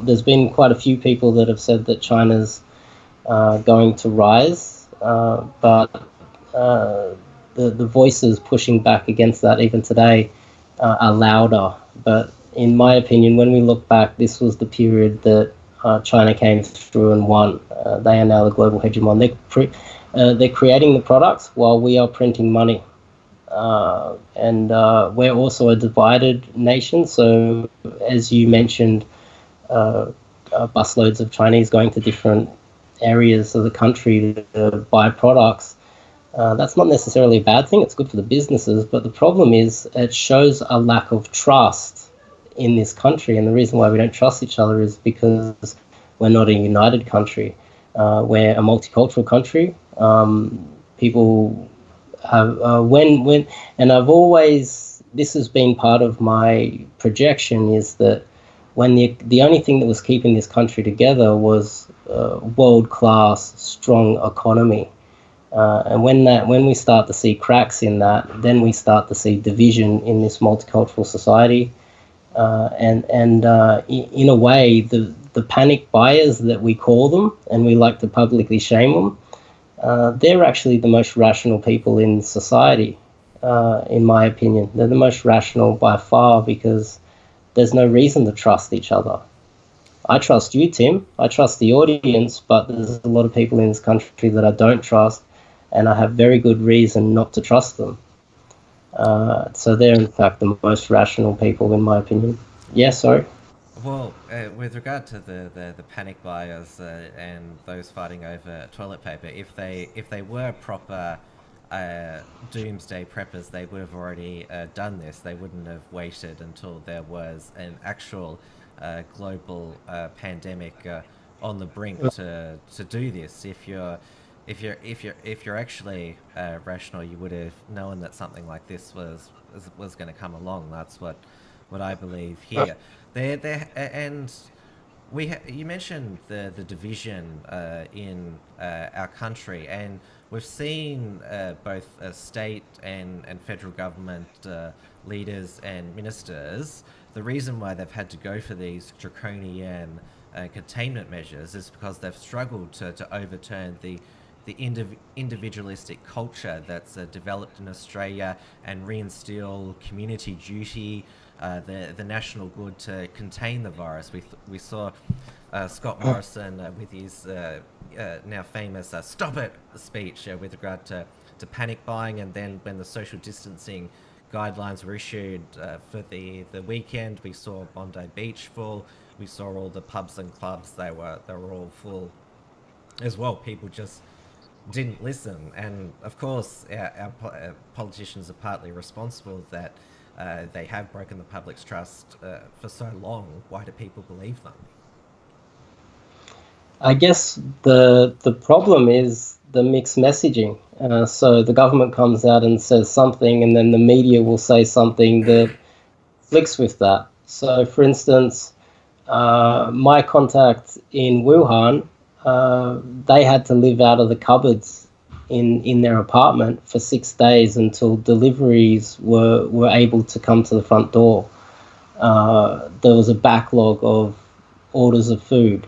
There's been quite a few people that have said that China's going to rise, but the voices pushing back against that even today are louder. But in my opinion, when we look back, this was the period that China came through and won. They are now the global hegemon. They're creating the products while we are printing money. And we're also a divided nation. So, as you mentioned, busloads of Chinese going to different areas of the country to buy products. That's not necessarily a bad thing. It's good for the businesses. But the problem is it shows a lack of trust in this country. And the reason why we don't trust each other is because we're not a united country. We're a multicultural country. People have and I've always, this has been part of my projection, is that when the only thing that was keeping this country together was world-class, strong economy. And when we start to see cracks in that, then we start to see division in this multicultural society. In a way, the panic buyers that we call them, and we like to publicly shame them, they're actually the most rational people in society, in my opinion. They're the most rational by far, because there's no reason to trust each other. I trust you, Tim. I trust the audience, but there's a lot of people in this country that I don't trust, and I have very good reason not to trust them. So they're, in fact, the most rational people, in my opinion. Yeah, sorry. Well, with regard to the panic buyers and those fighting over toilet paper, if they were proper doomsday preppers, they would have already done this. They wouldn't have waited until there was an actual global pandemic on the brink to do this. If you're actually rational, you would have known that something like this was going to come along. That's what I believe here. And you mentioned the division in our country, and we've seen both state and federal government leaders and ministers. The reason why they've had to go for these draconian containment measures is because they've struggled to overturn the individualistic culture that's developed in Australia and reinstill community duty, the national good to contain the virus. We saw Scott Morrison with his now famous "Stop It" speech with regard to panic buying, and then when the social distancing guidelines were issued for the weekend, we saw Bondi Beach full. We saw all the pubs and clubs; they were all full as well. People just didn't listen, and of course our politicians are partly responsible that they have broken the public's trust for so long. Why do people believe them? I guess the problem is the mixed messaging. So the government comes out and says something, and then the media will say something that flicks with that. So, for instance, my contact in Wuhan, they had to live out of the cupboards in their apartment for 6 days until deliveries were able to come to the front door. There was a backlog of orders of food.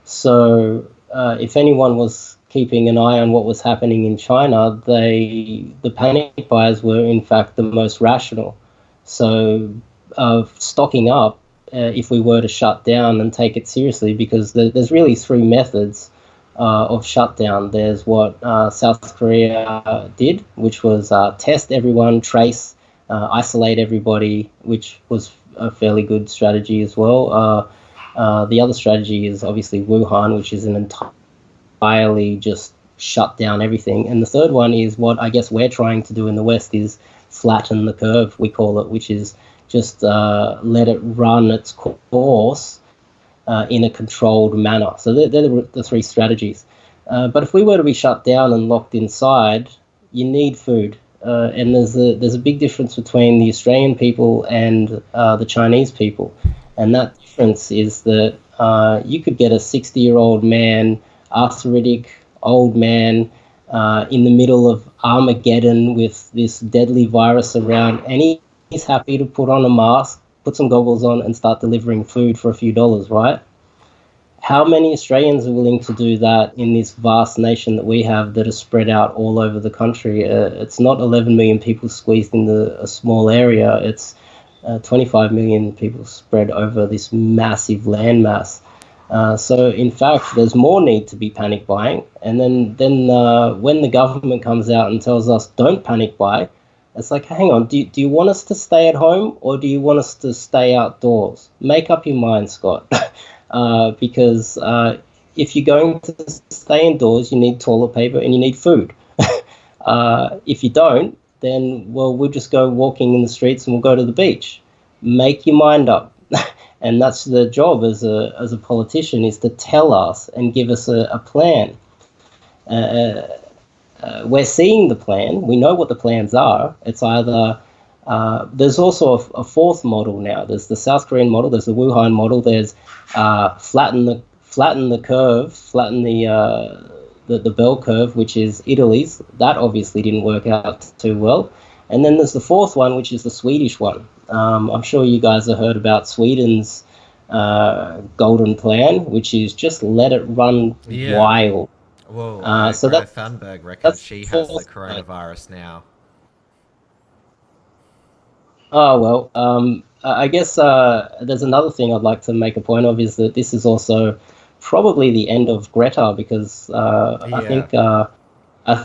So if anyone was keeping an eye on what was happening in China, the panic buyers were in fact the most rational. So stocking up, if we were to shut down and take it seriously, because there's really three methods of shutdown. There's what South Korea did, which was test everyone, trace, isolate everybody, which was a fairly good strategy as well. The other strategy is obviously Wuhan, which is an entirely just shut down everything. And the third one is what I guess we're trying to do in the West, is flatten the curve, we call it, which is just let it run its course in a controlled manner. So they're the three strategies. But if we were to be shut down and locked inside, you need food. And there's a big difference between the Australian people and the Chinese people. And that difference is that you could get a 60-year-old man, arthritic old man, in the middle of Armageddon with this deadly virus around, and he's happy to put on a mask, put some goggles on, and start delivering food for a few dollars, right? How many Australians are willing to do that in this vast nation that we have that is spread out all over the country? It's not 11 million people squeezed into a small area. It's 25 million people spread over this massive landmass. So, in fact, there's more need to be panic buying. And then when the government comes out and tells us don't panic buy, it's like, hang on, do you want us to stay at home or do you want us to stay outdoors? Make up your mind, Scott. Because if you're going to stay indoors, you need toilet paper and you need food. If you don't, then, well, we'll just go walking in the streets and we'll go to the beach. Make your mind up. and that's the job as a politician, is to tell us and give us a plan. We're seeing the plan. We know what the plans are. It's either there's also a fourth model now. There's the South Korean model. There's the Wuhan model. There's flatten the curve, flatten the bell curve, which is Italy's. That obviously didn't work out too well. And then there's the fourth one, which is the Swedish one. I'm sure you guys have heard about Sweden's golden plan, which is just let it run wild. Well, So Greta that- Thunberg reckons that's she has the fourth- coronavirus now. Oh, well, I guess there's another thing I'd like to make a point of, is that this is also probably the end of Greta, because I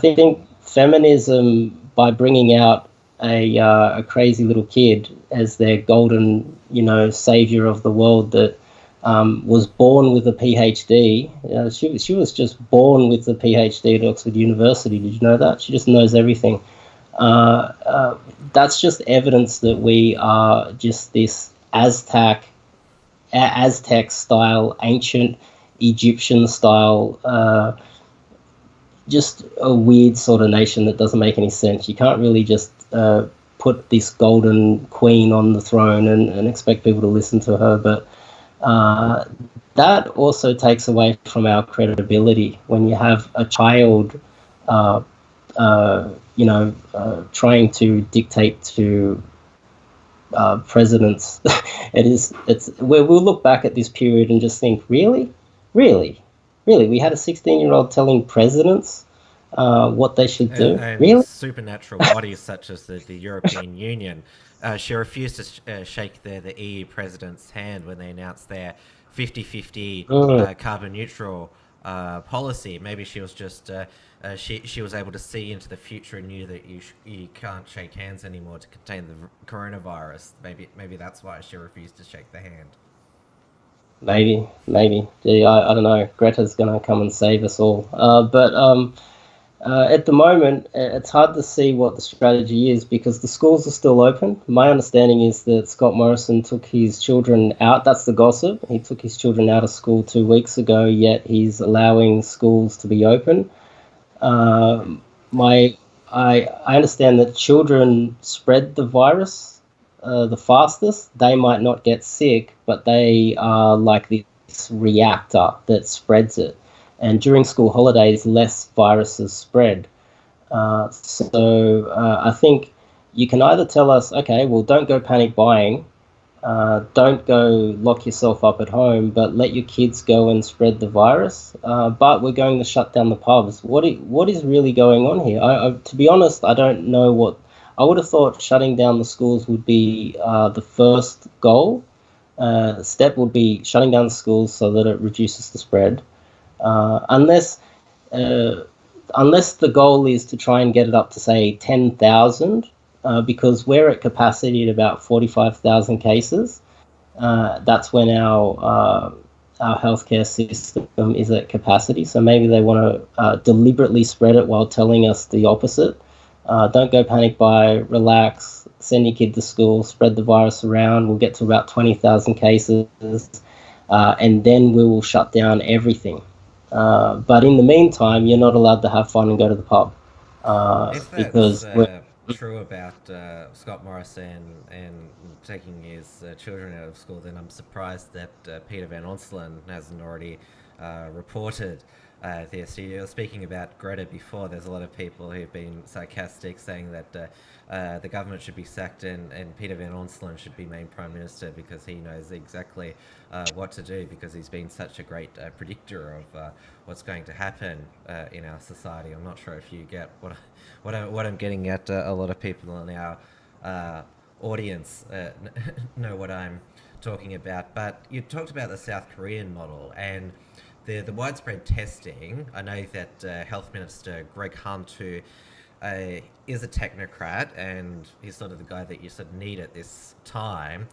think feminism, by bringing out a crazy little kid as their golden, savior of the world that was born with a PhD. She was just born with a PhD at Oxford University. Did you know that? She just knows everything. That's just evidence that we are just this Aztec style, ancient Egyptian style, just a weird sort of nation that doesn't make any sense. You can't really just put this golden queen on the throne and expect people to listen to her. But that also takes away from our credibility when you have a child trying to dictate to presidents. We'll look back at this period and just think, really, we had a 16-year-old telling presidents what they should do. And really? supernatural bodies such as the European Union. She refused to shake the EU president's hand when they announced their 50-50 carbon neutral policy. Maybe she was just she was able to see into the future and knew that you can't shake hands anymore to contain the coronavirus. Maybe that's why she refused to shake the hand. Maybe. Gee, I don't know. Greta's gonna come and save us all. But at the moment, it's hard to see what the strategy is, because the schools are still open. My understanding is that Scott Morrison took his children out. That's the gossip. He took his children out of school 2 weeks ago, yet he's allowing schools to be open. I understand that children spread the virus the fastest. They might not get sick, but they are like this reactor that spreads it. And during school holidays, less viruses spread. So I think you can either tell us, okay, well, don't go panic buying, don't go lock yourself up at home, but let your kids go and spread the virus. But we're going to shut down the pubs. What is really going on here? To be honest, I don't know what. I would have thought shutting down the schools would be the first goal. Step would be shutting down the schools so that it reduces the spread. Unless the goal is to try and get it up to, say, 10,000, because we're at capacity at about 45,000 cases. That's when our healthcare system is at capacity. So maybe they want to deliberately spread it while telling us the opposite. Don't go panic buy, relax, send your kid to school, spread the virus around. We'll get to about 20,000 cases, and then we will shut down everything. But in the meantime, you're not allowed to have fun and go to the pub. If Because that's true about Scott Morrison and taking his children out of school, then I'm surprised that Peter Van Onselen hasn't already reported this. You were speaking about Greta before. There's a lot of people who've been sarcastic, saying that the government should be sacked and Peter Van Onselen should be made Prime Minister, because he knows exactly what to do, because he's been such a great predictor of what's going to happen in our society. I'm not sure if you get what I'm getting at. A lot of people in our audience know what I'm talking about. But you talked about the South Korean model and the widespread testing. I know that Health Minister Greg Hunt, who is a technocrat, and he's sort of the guy that you sort of need at this time.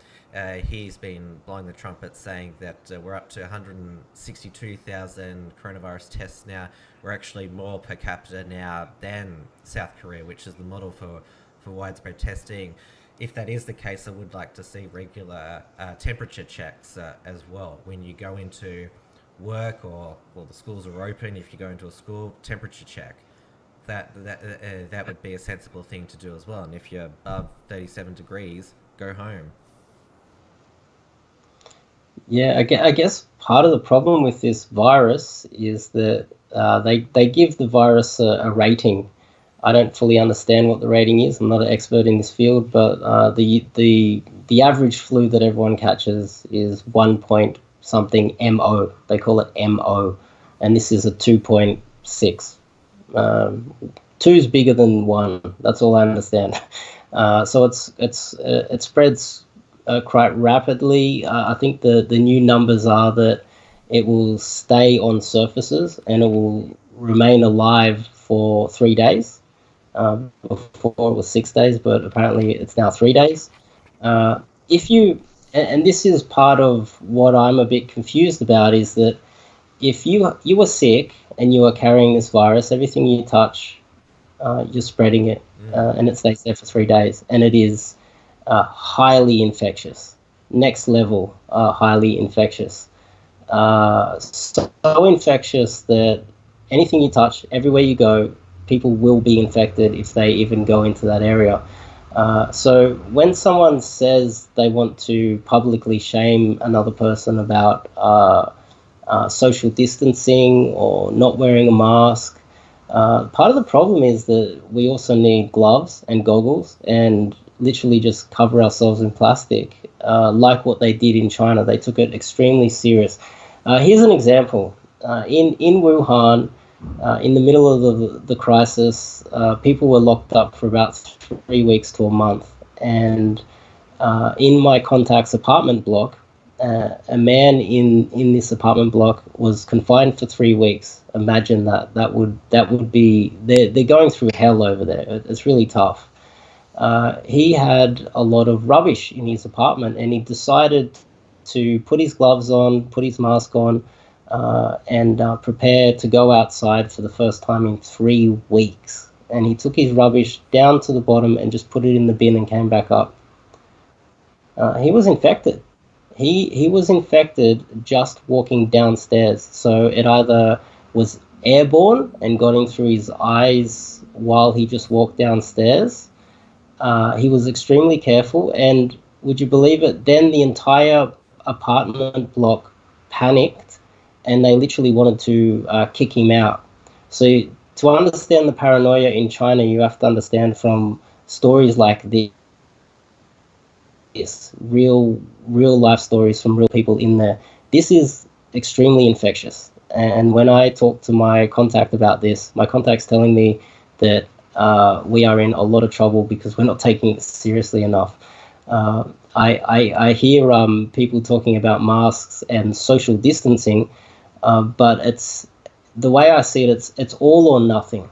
He's been blowing the trumpet, saying that we're up to 162,000 coronavirus tests now. We're actually more per capita now than South Korea, which is the model for widespread testing. if that is the case, I would like to see regular temperature checks as well when you go into work, or well, the schools are open. If you go into a school, temperature check. That would be a sensible thing to do as well. And if you're above 37 degrees, go home. Yeah, I guess part of the problem with this virus is that they give the virus a rating. I don't fully understand what the rating is. I'm not an expert in this field, but the average flu that everyone catches is 1 point something MO. They call it MO, and this is a 2.6. Two is bigger than one. That's all I understand. So it spreads quite rapidly. I think the new numbers are that it will stay on surfaces and it will remain alive for 3 days. Before it was 6 days, but apparently it's now 3 days. If you, and this is part of what I'm a bit confused about, is that if you were sick and you are carrying this virus, everything you touch, you're spreading it, and it stays there for 3 days, and it is highly infectious, next level, highly infectious, so infectious that anything you touch, everywhere you go, people will be infected if they even go into that area. So when someone says they want to publicly shame another person about social distancing or not wearing a mask, part of the problem is that we also need gloves and goggles and literally just cover ourselves in plastic, like what they did in China. They took it extremely serious. Here's an example. In Wuhan, in the middle of the crisis, people were locked up for about 3 weeks to a month. And in my contact's apartment block, a man in this apartment block was confined for 3 weeks. Imagine that. That would be, they're going through hell over there. It's really tough. He had a lot of rubbish in his apartment, and he decided to put his gloves on, put his mask on, and prepare to go outside for the first time in 3 weeks. And he took his rubbish down to the bottom and just put it in the bin and came back up. He was infected. He was infected just walking downstairs. So it either was airborne and got in through his eyes while he just walked downstairs. He was extremely careful, and would you believe it, then the entire apartment block panicked and they literally wanted to kick him out. So to understand the paranoia in China, you have to understand from stories like this, real life stories from real people in there. This is extremely infectious. And when I talk to my contact about this, my contact's telling me that we are in a lot of trouble because we're not taking it seriously enough. I hear people talking about masks and social distancing, but it's the way I see it. It's all or nothing.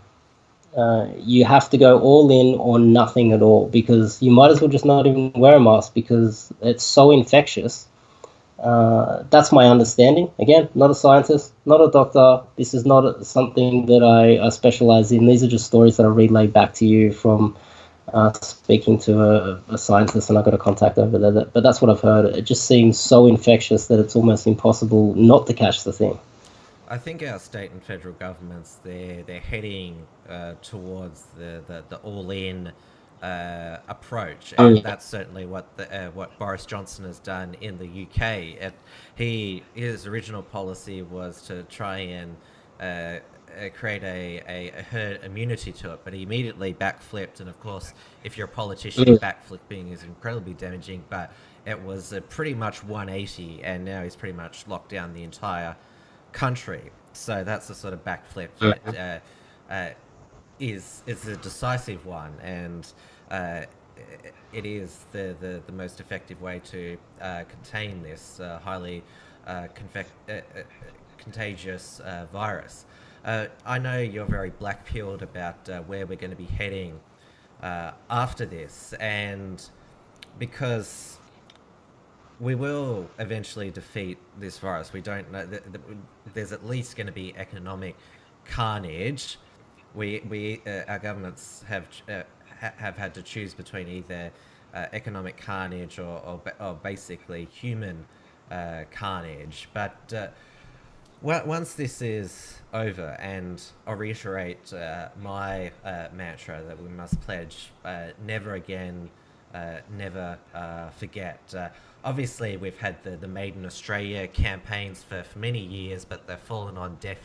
You have to go all in or nothing at all, because you might as well just not even wear a mask because it's so infectious. That's my understanding. Again, not a scientist, not a doctor. This is not something that I specialize in. These are just stories that I relay back to you from speaking to a scientist, and I got a contact over there. But that's what I've heard. It just seems so infectious that it's almost impossible not to catch the thing. I think our state and federal governments, they're heading towards the all-in approach, and that's certainly what Boris Johnson has done in the UK. His original policy was to try and create a herd immunity to it, but he immediately backflipped. And of course, if you're a politician, backflipping is incredibly damaging. But it was pretty much 180, and now he's pretty much locked down the entire country. So that's the sort of backflip that is a decisive one, and it is the most effective way to contain this highly contagious virus. I know you're very black-pilled about where we're going to be heading after this, and because we will eventually defeat this virus. We don't know. There's at least going to be economic carnage. Our governments have had to choose between either economic carnage or basically human carnage. But once this is over, and I'll reiterate my mantra that we must pledge never again, never forget. Obviously, we've had the Made in Australia campaigns for many years, but they've fallen on deaf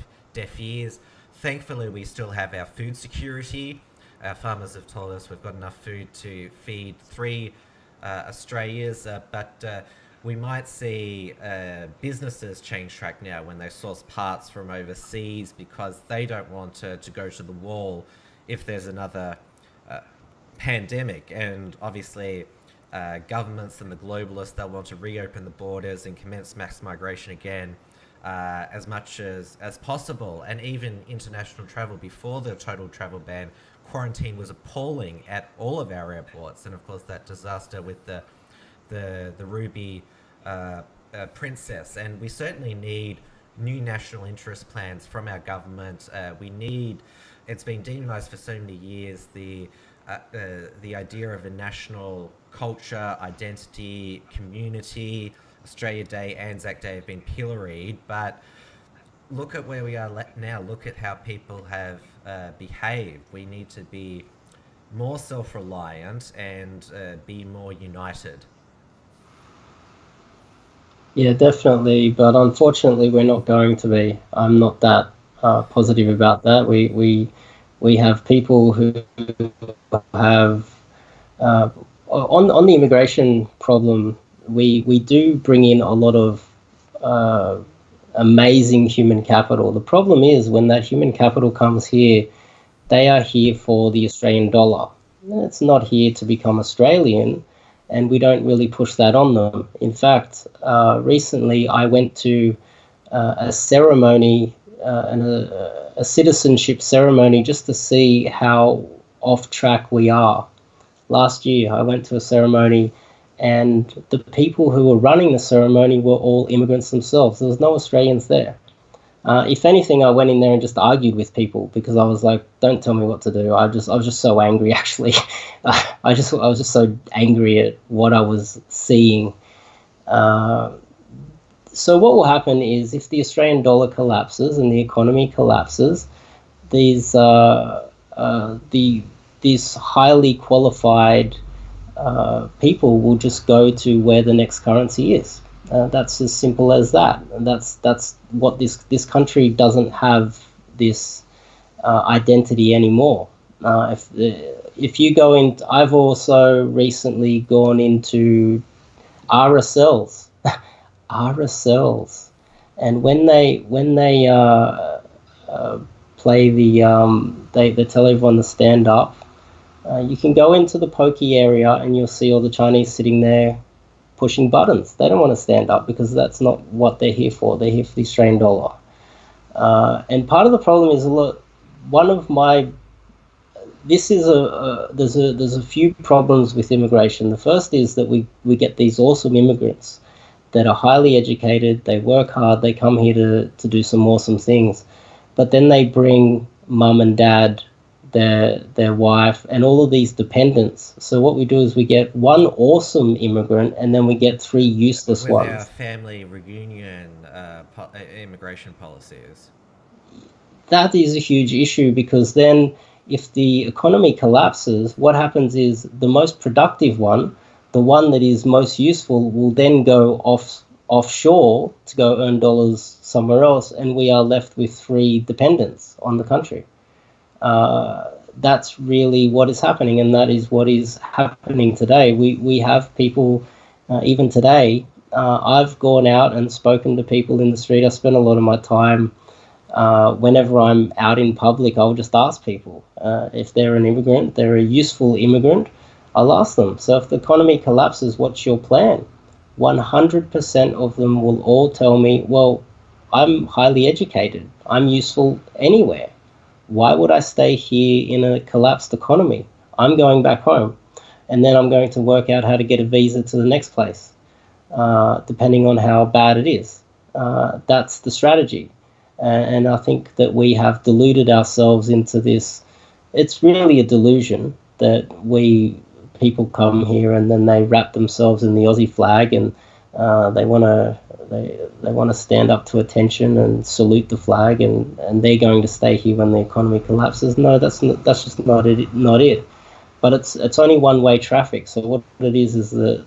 ears. Thankfully, we still have our food security. Our farmers have told us we've got enough food to feed 3 Australias, but we might see businesses change track now when they source parts from overseas because they don't want to go to the wall if there's another pandemic. And obviously governments and the globalists, they'll want to reopen the borders and commence mass migration again as much as possible. And even international travel before the total travel ban, quarantine was appalling at all of our airports. And of course that disaster with the Ruby Princess. And we certainly need new national interest plans from our government. We need, it's been demonized for so many years, the idea of a national culture, identity, community. Australia Day, Anzac Day have been pilloried, but look at where we are now. Look at how people have behaved. We need to be more self-reliant and be more united. Yeah, definitely. But unfortunately, we're not going to be. I'm not that positive about that. We have people who have on the immigration problem. We do bring in a lot of amazing human capital. The problem is when that human capital comes here, they are here for the Australian dollar. It's not here to become Australian, and we don't really push that on them. In fact, recently I went to a ceremony, a citizenship ceremony, just to see how off track we are. Last year I went to a ceremony, and the people who were running the ceremony were all immigrants themselves. There was no Australians there. If anything, I went in there and just argued with people because I was like, "Don't tell me what to do." I was just so angry. Actually, I was just so angry at what I was seeing. So what will happen is, if the Australian dollar collapses and the economy collapses, these highly qualified people will just go to where the next currency is. That's as simple as that. And that's what this country doesn't have this identity anymore. If you go in, I've also recently gone into RSLs, and when they play they tell everyone to stand up. You can go into the pokey area and you'll see all the Chinese sitting there pushing buttons. They don't want to stand up because that's not what they're here for. They're here for the Australian dollar. And part of the problem is there's a few problems with immigration. The first is that we get these awesome immigrants that are highly educated, they work hard, they come here to do some awesome things, but then they bring mum and dad, their wife, and all of these dependents. So what we do is we get one awesome immigrant and then we get 3 useless with ones. Our family reunion immigration policies. That is a huge issue, because then if the economy collapses, what happens is the most productive one, the one that is most useful, will then go offshore to go earn dollars somewhere else, and we are left with 3 dependents on the country. That's really what is happening, and that is what is happening today. We have people, even today, I've gone out and spoken to people in the street. I spend a lot of my time, whenever I'm out in public, I'll just ask people if they're an immigrant, they're a useful immigrant, I'll ask them, so if the economy collapses, what's your plan? 100% of them will all tell me, well, I'm highly educated, I'm useful anywhere. Why would I stay here in a collapsed economy? I'm going back home, and then I'm going to work out how to get a visa to the next place, depending on how bad it is. That's the strategy. And I think that we have deluded ourselves into this. It's really a delusion that people come here and then they wrap themselves in the Aussie flag, and they want to stand up to attention and salute the flag, and they're going to stay here when the economy collapses. No, that's just not it. But it's only one-way traffic. So what it is that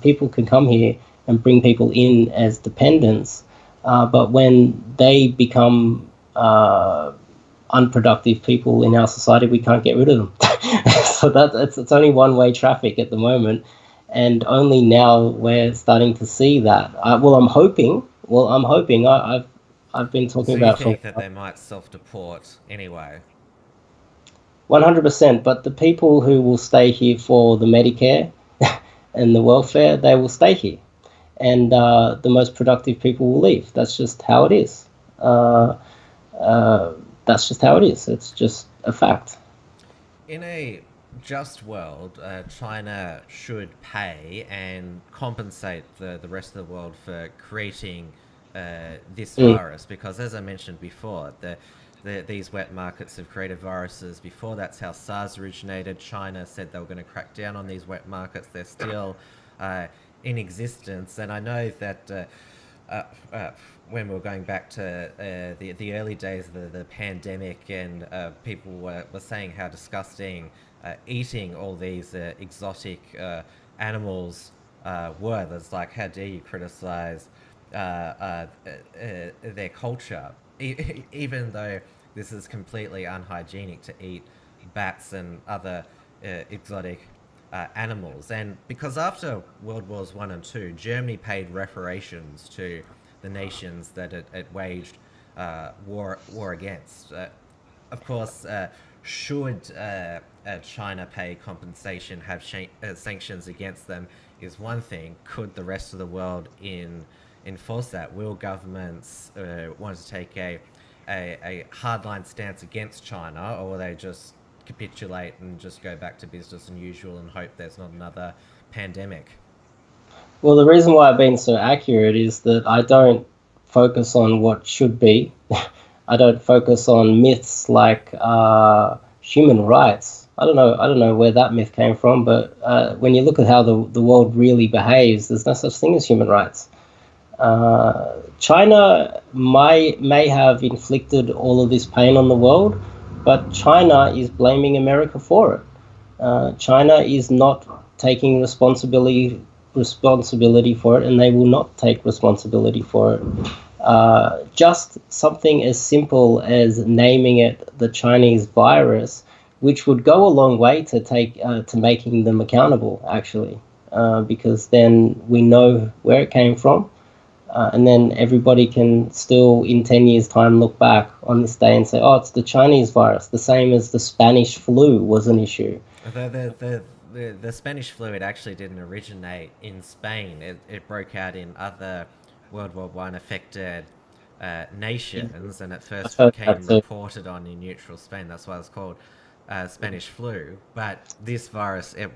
people can come here and bring people in as dependents, but when they become unproductive people in our society, we can't get rid of them. So it's only one-way traffic at the moment, and only now we're starting to see that. I'm hoping. I've been talking about. So you think that they might self-deport anyway? 100%. But the people who will stay here for the Medicare and the welfare, they will stay here, and the most productive people will leave. That's just how it is. That's just how it is. It's just a fact. In a just world, China should pay and compensate the rest of the world for creating this virus, because as I mentioned before, these wet markets have created viruses before. That's how SARS originated. China said they were going to crack down on these wet markets. They're still in existence, and I know that when we were going back to the early days of the pandemic, and people were saying how disgusting eating all these exotic animals were. That's like, how dare you criticize their culture, even though this is completely unhygienic to eat bats and other exotic animals. And because after World Wars I and II, Germany paid reparations to the nations that it waged war against. Of course, should China pay compensation, have sanctions against them, is one thing. Could the rest of the world enforce that? Will governments want to take a hardline stance against China, or will they just capitulate and just go back to business as usual and hope there's not another pandemic? Well, the reason why I've been so accurate is that I don't focus on what should be. I don't focus on myths like human rights. I don't know where that myth came from, but when you look at how the world really behaves, there's no such thing as human rights. China may have inflicted all of this pain on the world, but China is blaming America for it. China is not taking responsibility for it, and they will not take responsibility for it. Just something as simple as naming it the Chinese virus, which would go a long way to making them accountable, actually, because then we know where it came from, and then everybody can still, in 10 years' time, look back on this day and say, oh, it's the Chinese virus, the same as the Spanish flu was an issue. The Spanish flu, it actually didn't originate in Spain. It broke out in other World War I affected nations, and it first became reported on in neutral Spain. That's why it's called Spanish flu. But this virus, it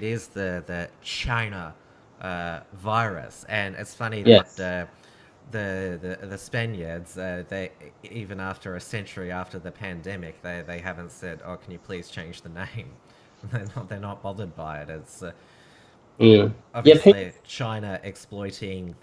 is the China virus, and it's funny that the Spaniards, they, even after a century after the pandemic, they haven't said, oh, can you please change the name? They're not bothered by it. It's obviously China exploiting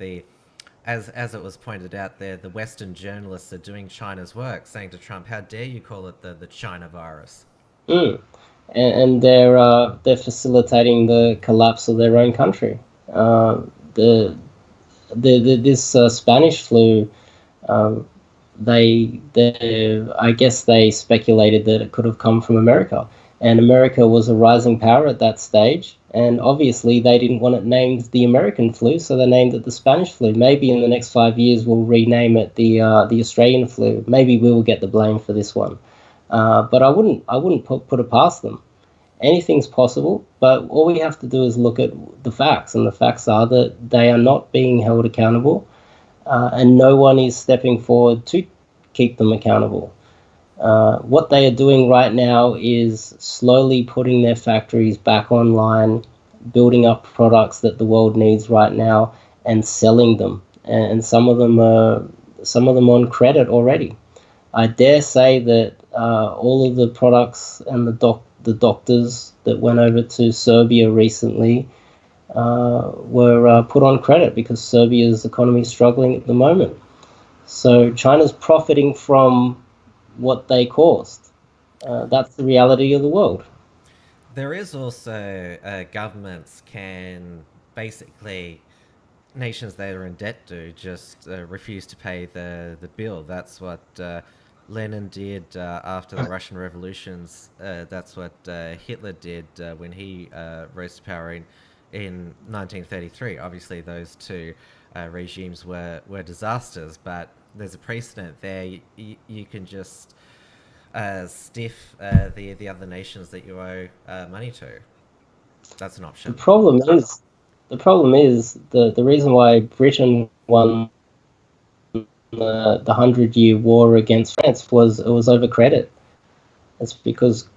as it was pointed out there, the Western journalists are doing China's work, saying to Trump, how dare you call it the China virus? And they're facilitating the collapse of their own country. This Spanish flu, I guess they speculated that it could have come from America. And America was a rising power at that stage, and obviously they didn't want it named the American flu, so they named it the Spanish flu. Maybe in the next 5 years we'll rename it the Australian flu. Maybe we will get the blame for this one, but I wouldn't put it past them. Anything's possible, but all we have to do is look at the facts, and the facts are that they are not being held accountable, and no one is stepping forward to keep them accountable. What they are doing right now is slowly putting their factories back online, building up products that the world needs right now, and selling them. And some of them on credit already. I dare say that all of the products and the the doctors that went over to Serbia recently were put on credit because Serbia's economy is struggling at the moment. So China's profiting from what they caused. That's the reality of the world. There is also governments can basically, nations that are in debt to just refuse to pay the bill. That's what Lenin did after the Russian revolutions. That's what Hitler did when he rose to power in 1933. Obviously, those two regimes were disasters, but there's a precedent there. You can just stiff the other nations that you owe money to. That's an option. The problem is the reason why Britain won the 100-year war against France was it was over credit. It's because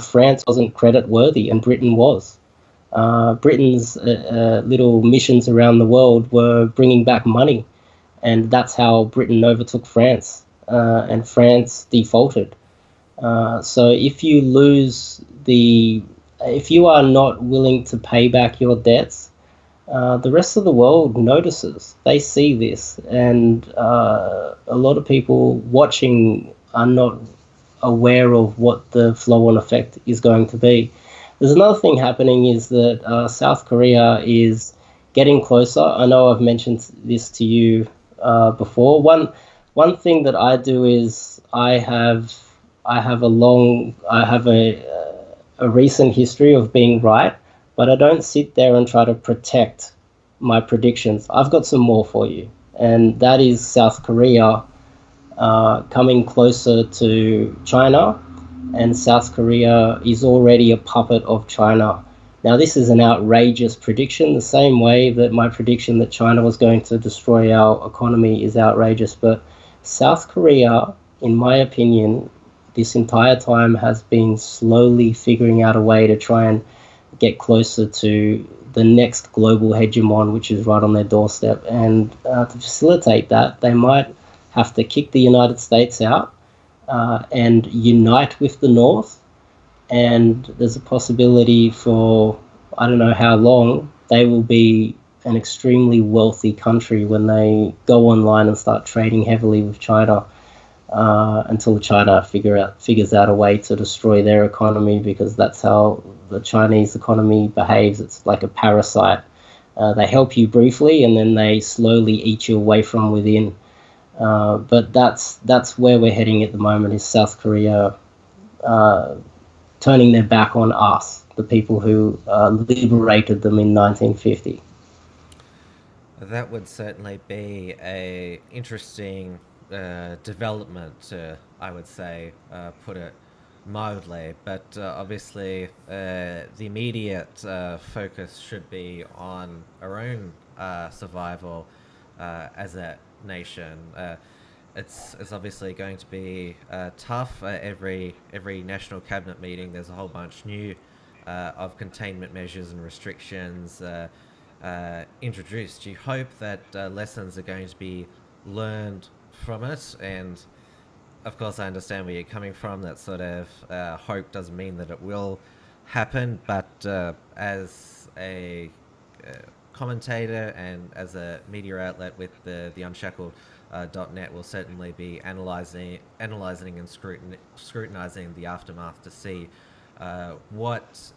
France wasn't credit worthy and Britain was. Britain's little missions around the world were bringing back money, and that's how Britain overtook France, and France defaulted. So if you are not willing to pay back your debts, the rest of the world notices. They see this, and a lot of people watching are not aware of what the flow-on effect is going to be. There's another thing happening is that South Korea is getting closer. I know I've mentioned this to you before. One thing that I do is I have a recent history of being right, but I don't sit there and try to protect my predictions. I've got some more for you, and that is South Korea coming closer to China, and South Korea is already a puppet of China. Now, this is an outrageous prediction, the same way that my prediction that China was going to destroy our economy is outrageous, but South Korea, in my opinion, this entire time has been slowly figuring out a way to try and get closer to the next global hegemon, which is right on their doorstep. And to facilitate that, they might have to kick the United States out and unite with the North. And there's a possibility for, I don't know how long, they will be an extremely wealthy country when they go online and start trading heavily with China. Until China figures out a way to destroy their economy, because that's how the Chinese economy behaves. It's like a parasite. They help you briefly and then they slowly eat you away from within. But that's where we're heading at the moment, is South Korea turning their back on us, the people who liberated them in 1950. That would certainly be a interesting development, I would say, put it mildly, but obviously the immediate focus should be on our own survival as a nation. It's obviously going to be tough. Every national cabinet meeting, there's a whole bunch new of containment measures and restrictions introduced. You hope that lessons are going to be learned from it, and of course I understand where you're coming from. That sort of hope doesn't mean that it will happen, but as a commentator and as a media outlet with the Unshackled.net, will certainly be analysing and scrutinising the aftermath to see what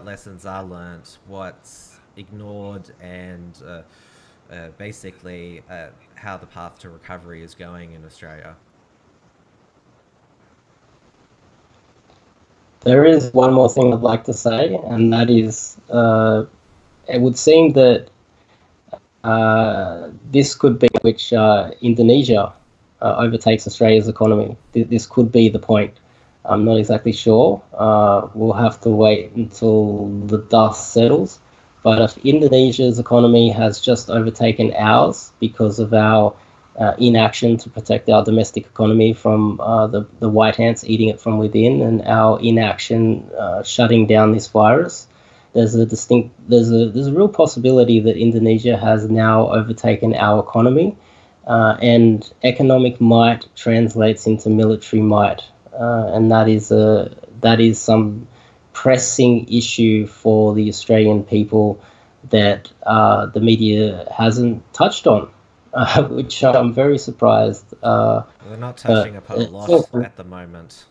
lessons are learnt, what's ignored, and basically how the path to recovery is going in Australia. There is one more thing I'd like to say, and that is it would seem that this could be which Indonesia overtakes Australia's economy. This could be the point. I'm not exactly sure. We'll have to wait until the dust settles. But if Indonesia's economy has just overtaken ours because of our inaction to protect our domestic economy from the white ants eating it from within, and our inaction shutting down this virus, there's a real possibility that Indonesia has now overtaken our economy, and economic might translates into military might. and that is some pressing issue for the Australian people that the media hasn't touched on, which I'm very surprised. They're not touching upon a lot at the moment.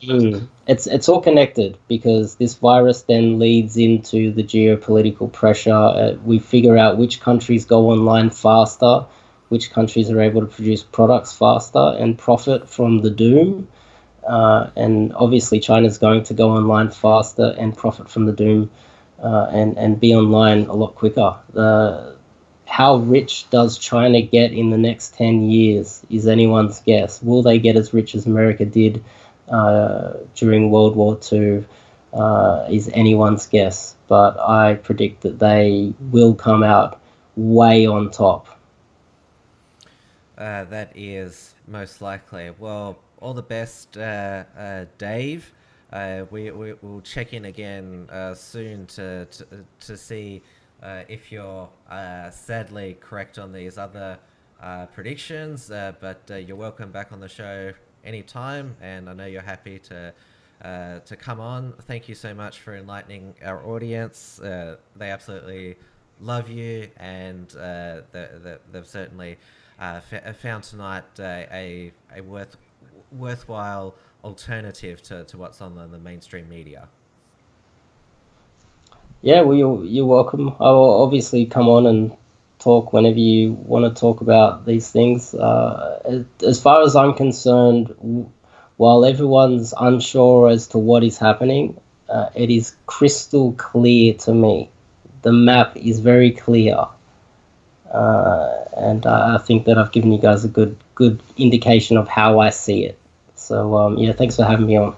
It's all connected because this virus then leads into the geopolitical pressure. We figure out which countries go online faster, which countries are able to produce products faster and profit from the doom. And obviously China's going to go online faster and profit from the doom, and be online a lot quicker. How rich does China get in the next 10 years is anyone's guess. Will they get as rich as America did during World War II is anyone's guess. But I predict that they will come out way on top. That is most likely. Well, all the best, Dave. We'll check in again soon to see if you're sadly correct on these other predictions. But you're welcome back on the show anytime, and I know you're happy to come on. Thank you so much for enlightening our audience. They absolutely love you, and they've certainly found tonight a worthwhile alternative to what's on the mainstream media. Yeah, well, you're welcome. I will obviously come on and talk whenever you want to talk about these things. As far as I'm concerned, while everyone's unsure as to what is happening, it is crystal clear to me. The map is very clear. And I think that I've given you guys a good indication of how I see it. So, yeah, thanks for having me on.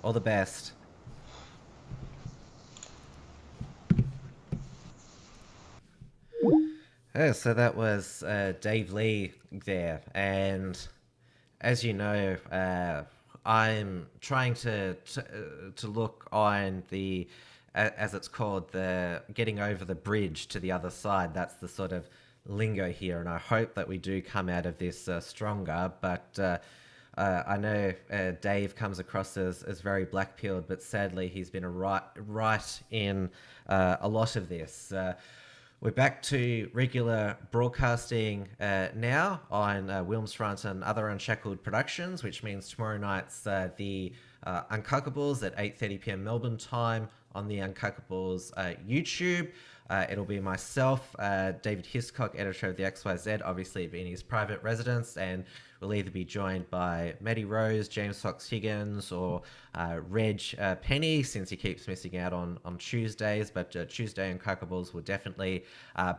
All the best. Oh, so that was Dave Lee there. And as you know, I'm trying to look on the, as it's called, the getting over the bridge to the other side. That's the sort of lingo here, and I hope that we do come out of this stronger. But I know Dave comes across as very black-pilled, but sadly he's been right in a lot of this. We're back to regular broadcasting now on WilmsFront and other Unshackled productions, which means tomorrow night's the Uncockables at 8:30 p.m. Melbourne time on the Uncockables YouTube. It'll be myself, David Hiscock, editor of the XYZ, obviously being his private residence, and we'll either be joined by Maddie Rose, James Fox Higgins, or Reg Penny, since he keeps missing out on Tuesdays. But Tuesday Uncockables will definitely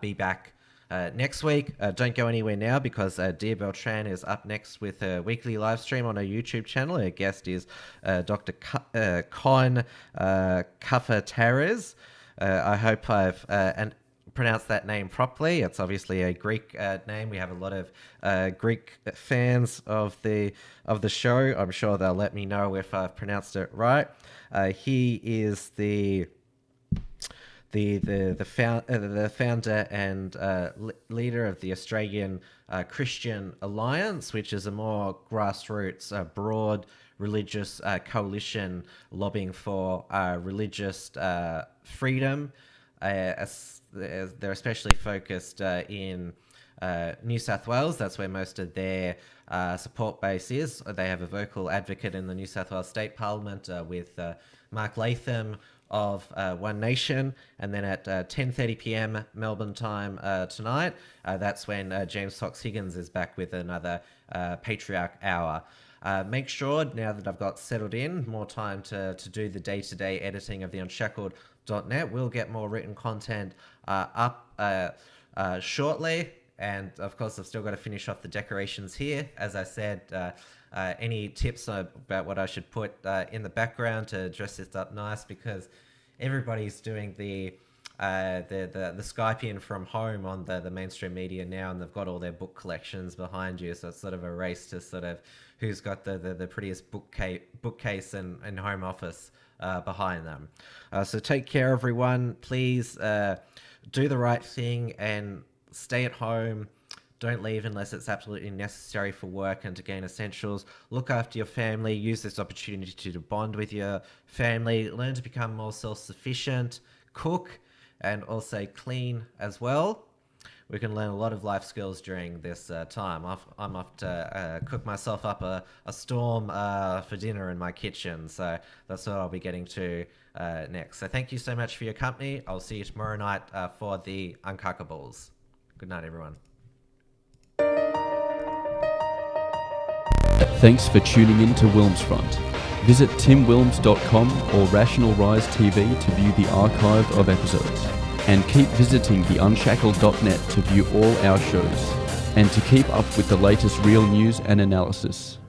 be back next week. Don't go anywhere now, because Dia Beltran is up next with a weekly live stream on her YouTube channel. Her guest is Dr. Con Kafatares. I hope I've pronounced that name properly. It's obviously a Greek name. We have a lot of Greek fans of the show. I'm sure they'll let me know if I've pronounced it right. He is the founder and leader of the Australian Christian Alliance, which is a more grassroots, broad religious coalition lobbying for religious freedom. They're especially focused in New South Wales. That's where most of their support base is. They have a vocal advocate in the New South Wales State Parliament with Mark Latham of One Nation. And then at 10:30 p.m. Melbourne time tonight, that's when James Fox Higgins is back with another Patriarch Hour. Make sure, now that I've got settled in, more time to do the day-to-day editing of the Unshackled.net, we'll get more written content up shortly. And of course, I've still got to finish off the decorations here. As I said, any tips about what I should put in the background to dress this up nice, because everybody's doing the Skype in from home on the mainstream media now, and they've got all their book collections behind you, so it's sort of a race to sort of who's got the prettiest bookcase and home office behind them. So take care, everyone. Please do the right thing and stay at home. Don't leave unless it's absolutely necessary for work and to gain essentials. Look after your family. Use this opportunity to bond with your family. Learn to become more self-sufficient. Cook and also clean as well. We can learn a lot of life skills during this time. I'm off to cook myself up a storm for dinner in my kitchen. So that's what I'll be getting to next. So thank you so much for your company. I'll see you tomorrow night for the Uncockables. Good night, everyone. Thanks for tuning in to WilmsFront. Visit timwilms.com or Rational Rise TV to view the archive of episodes. And keep visiting theunshackled.net to view all our shows. And to keep up with the latest real news and analysis.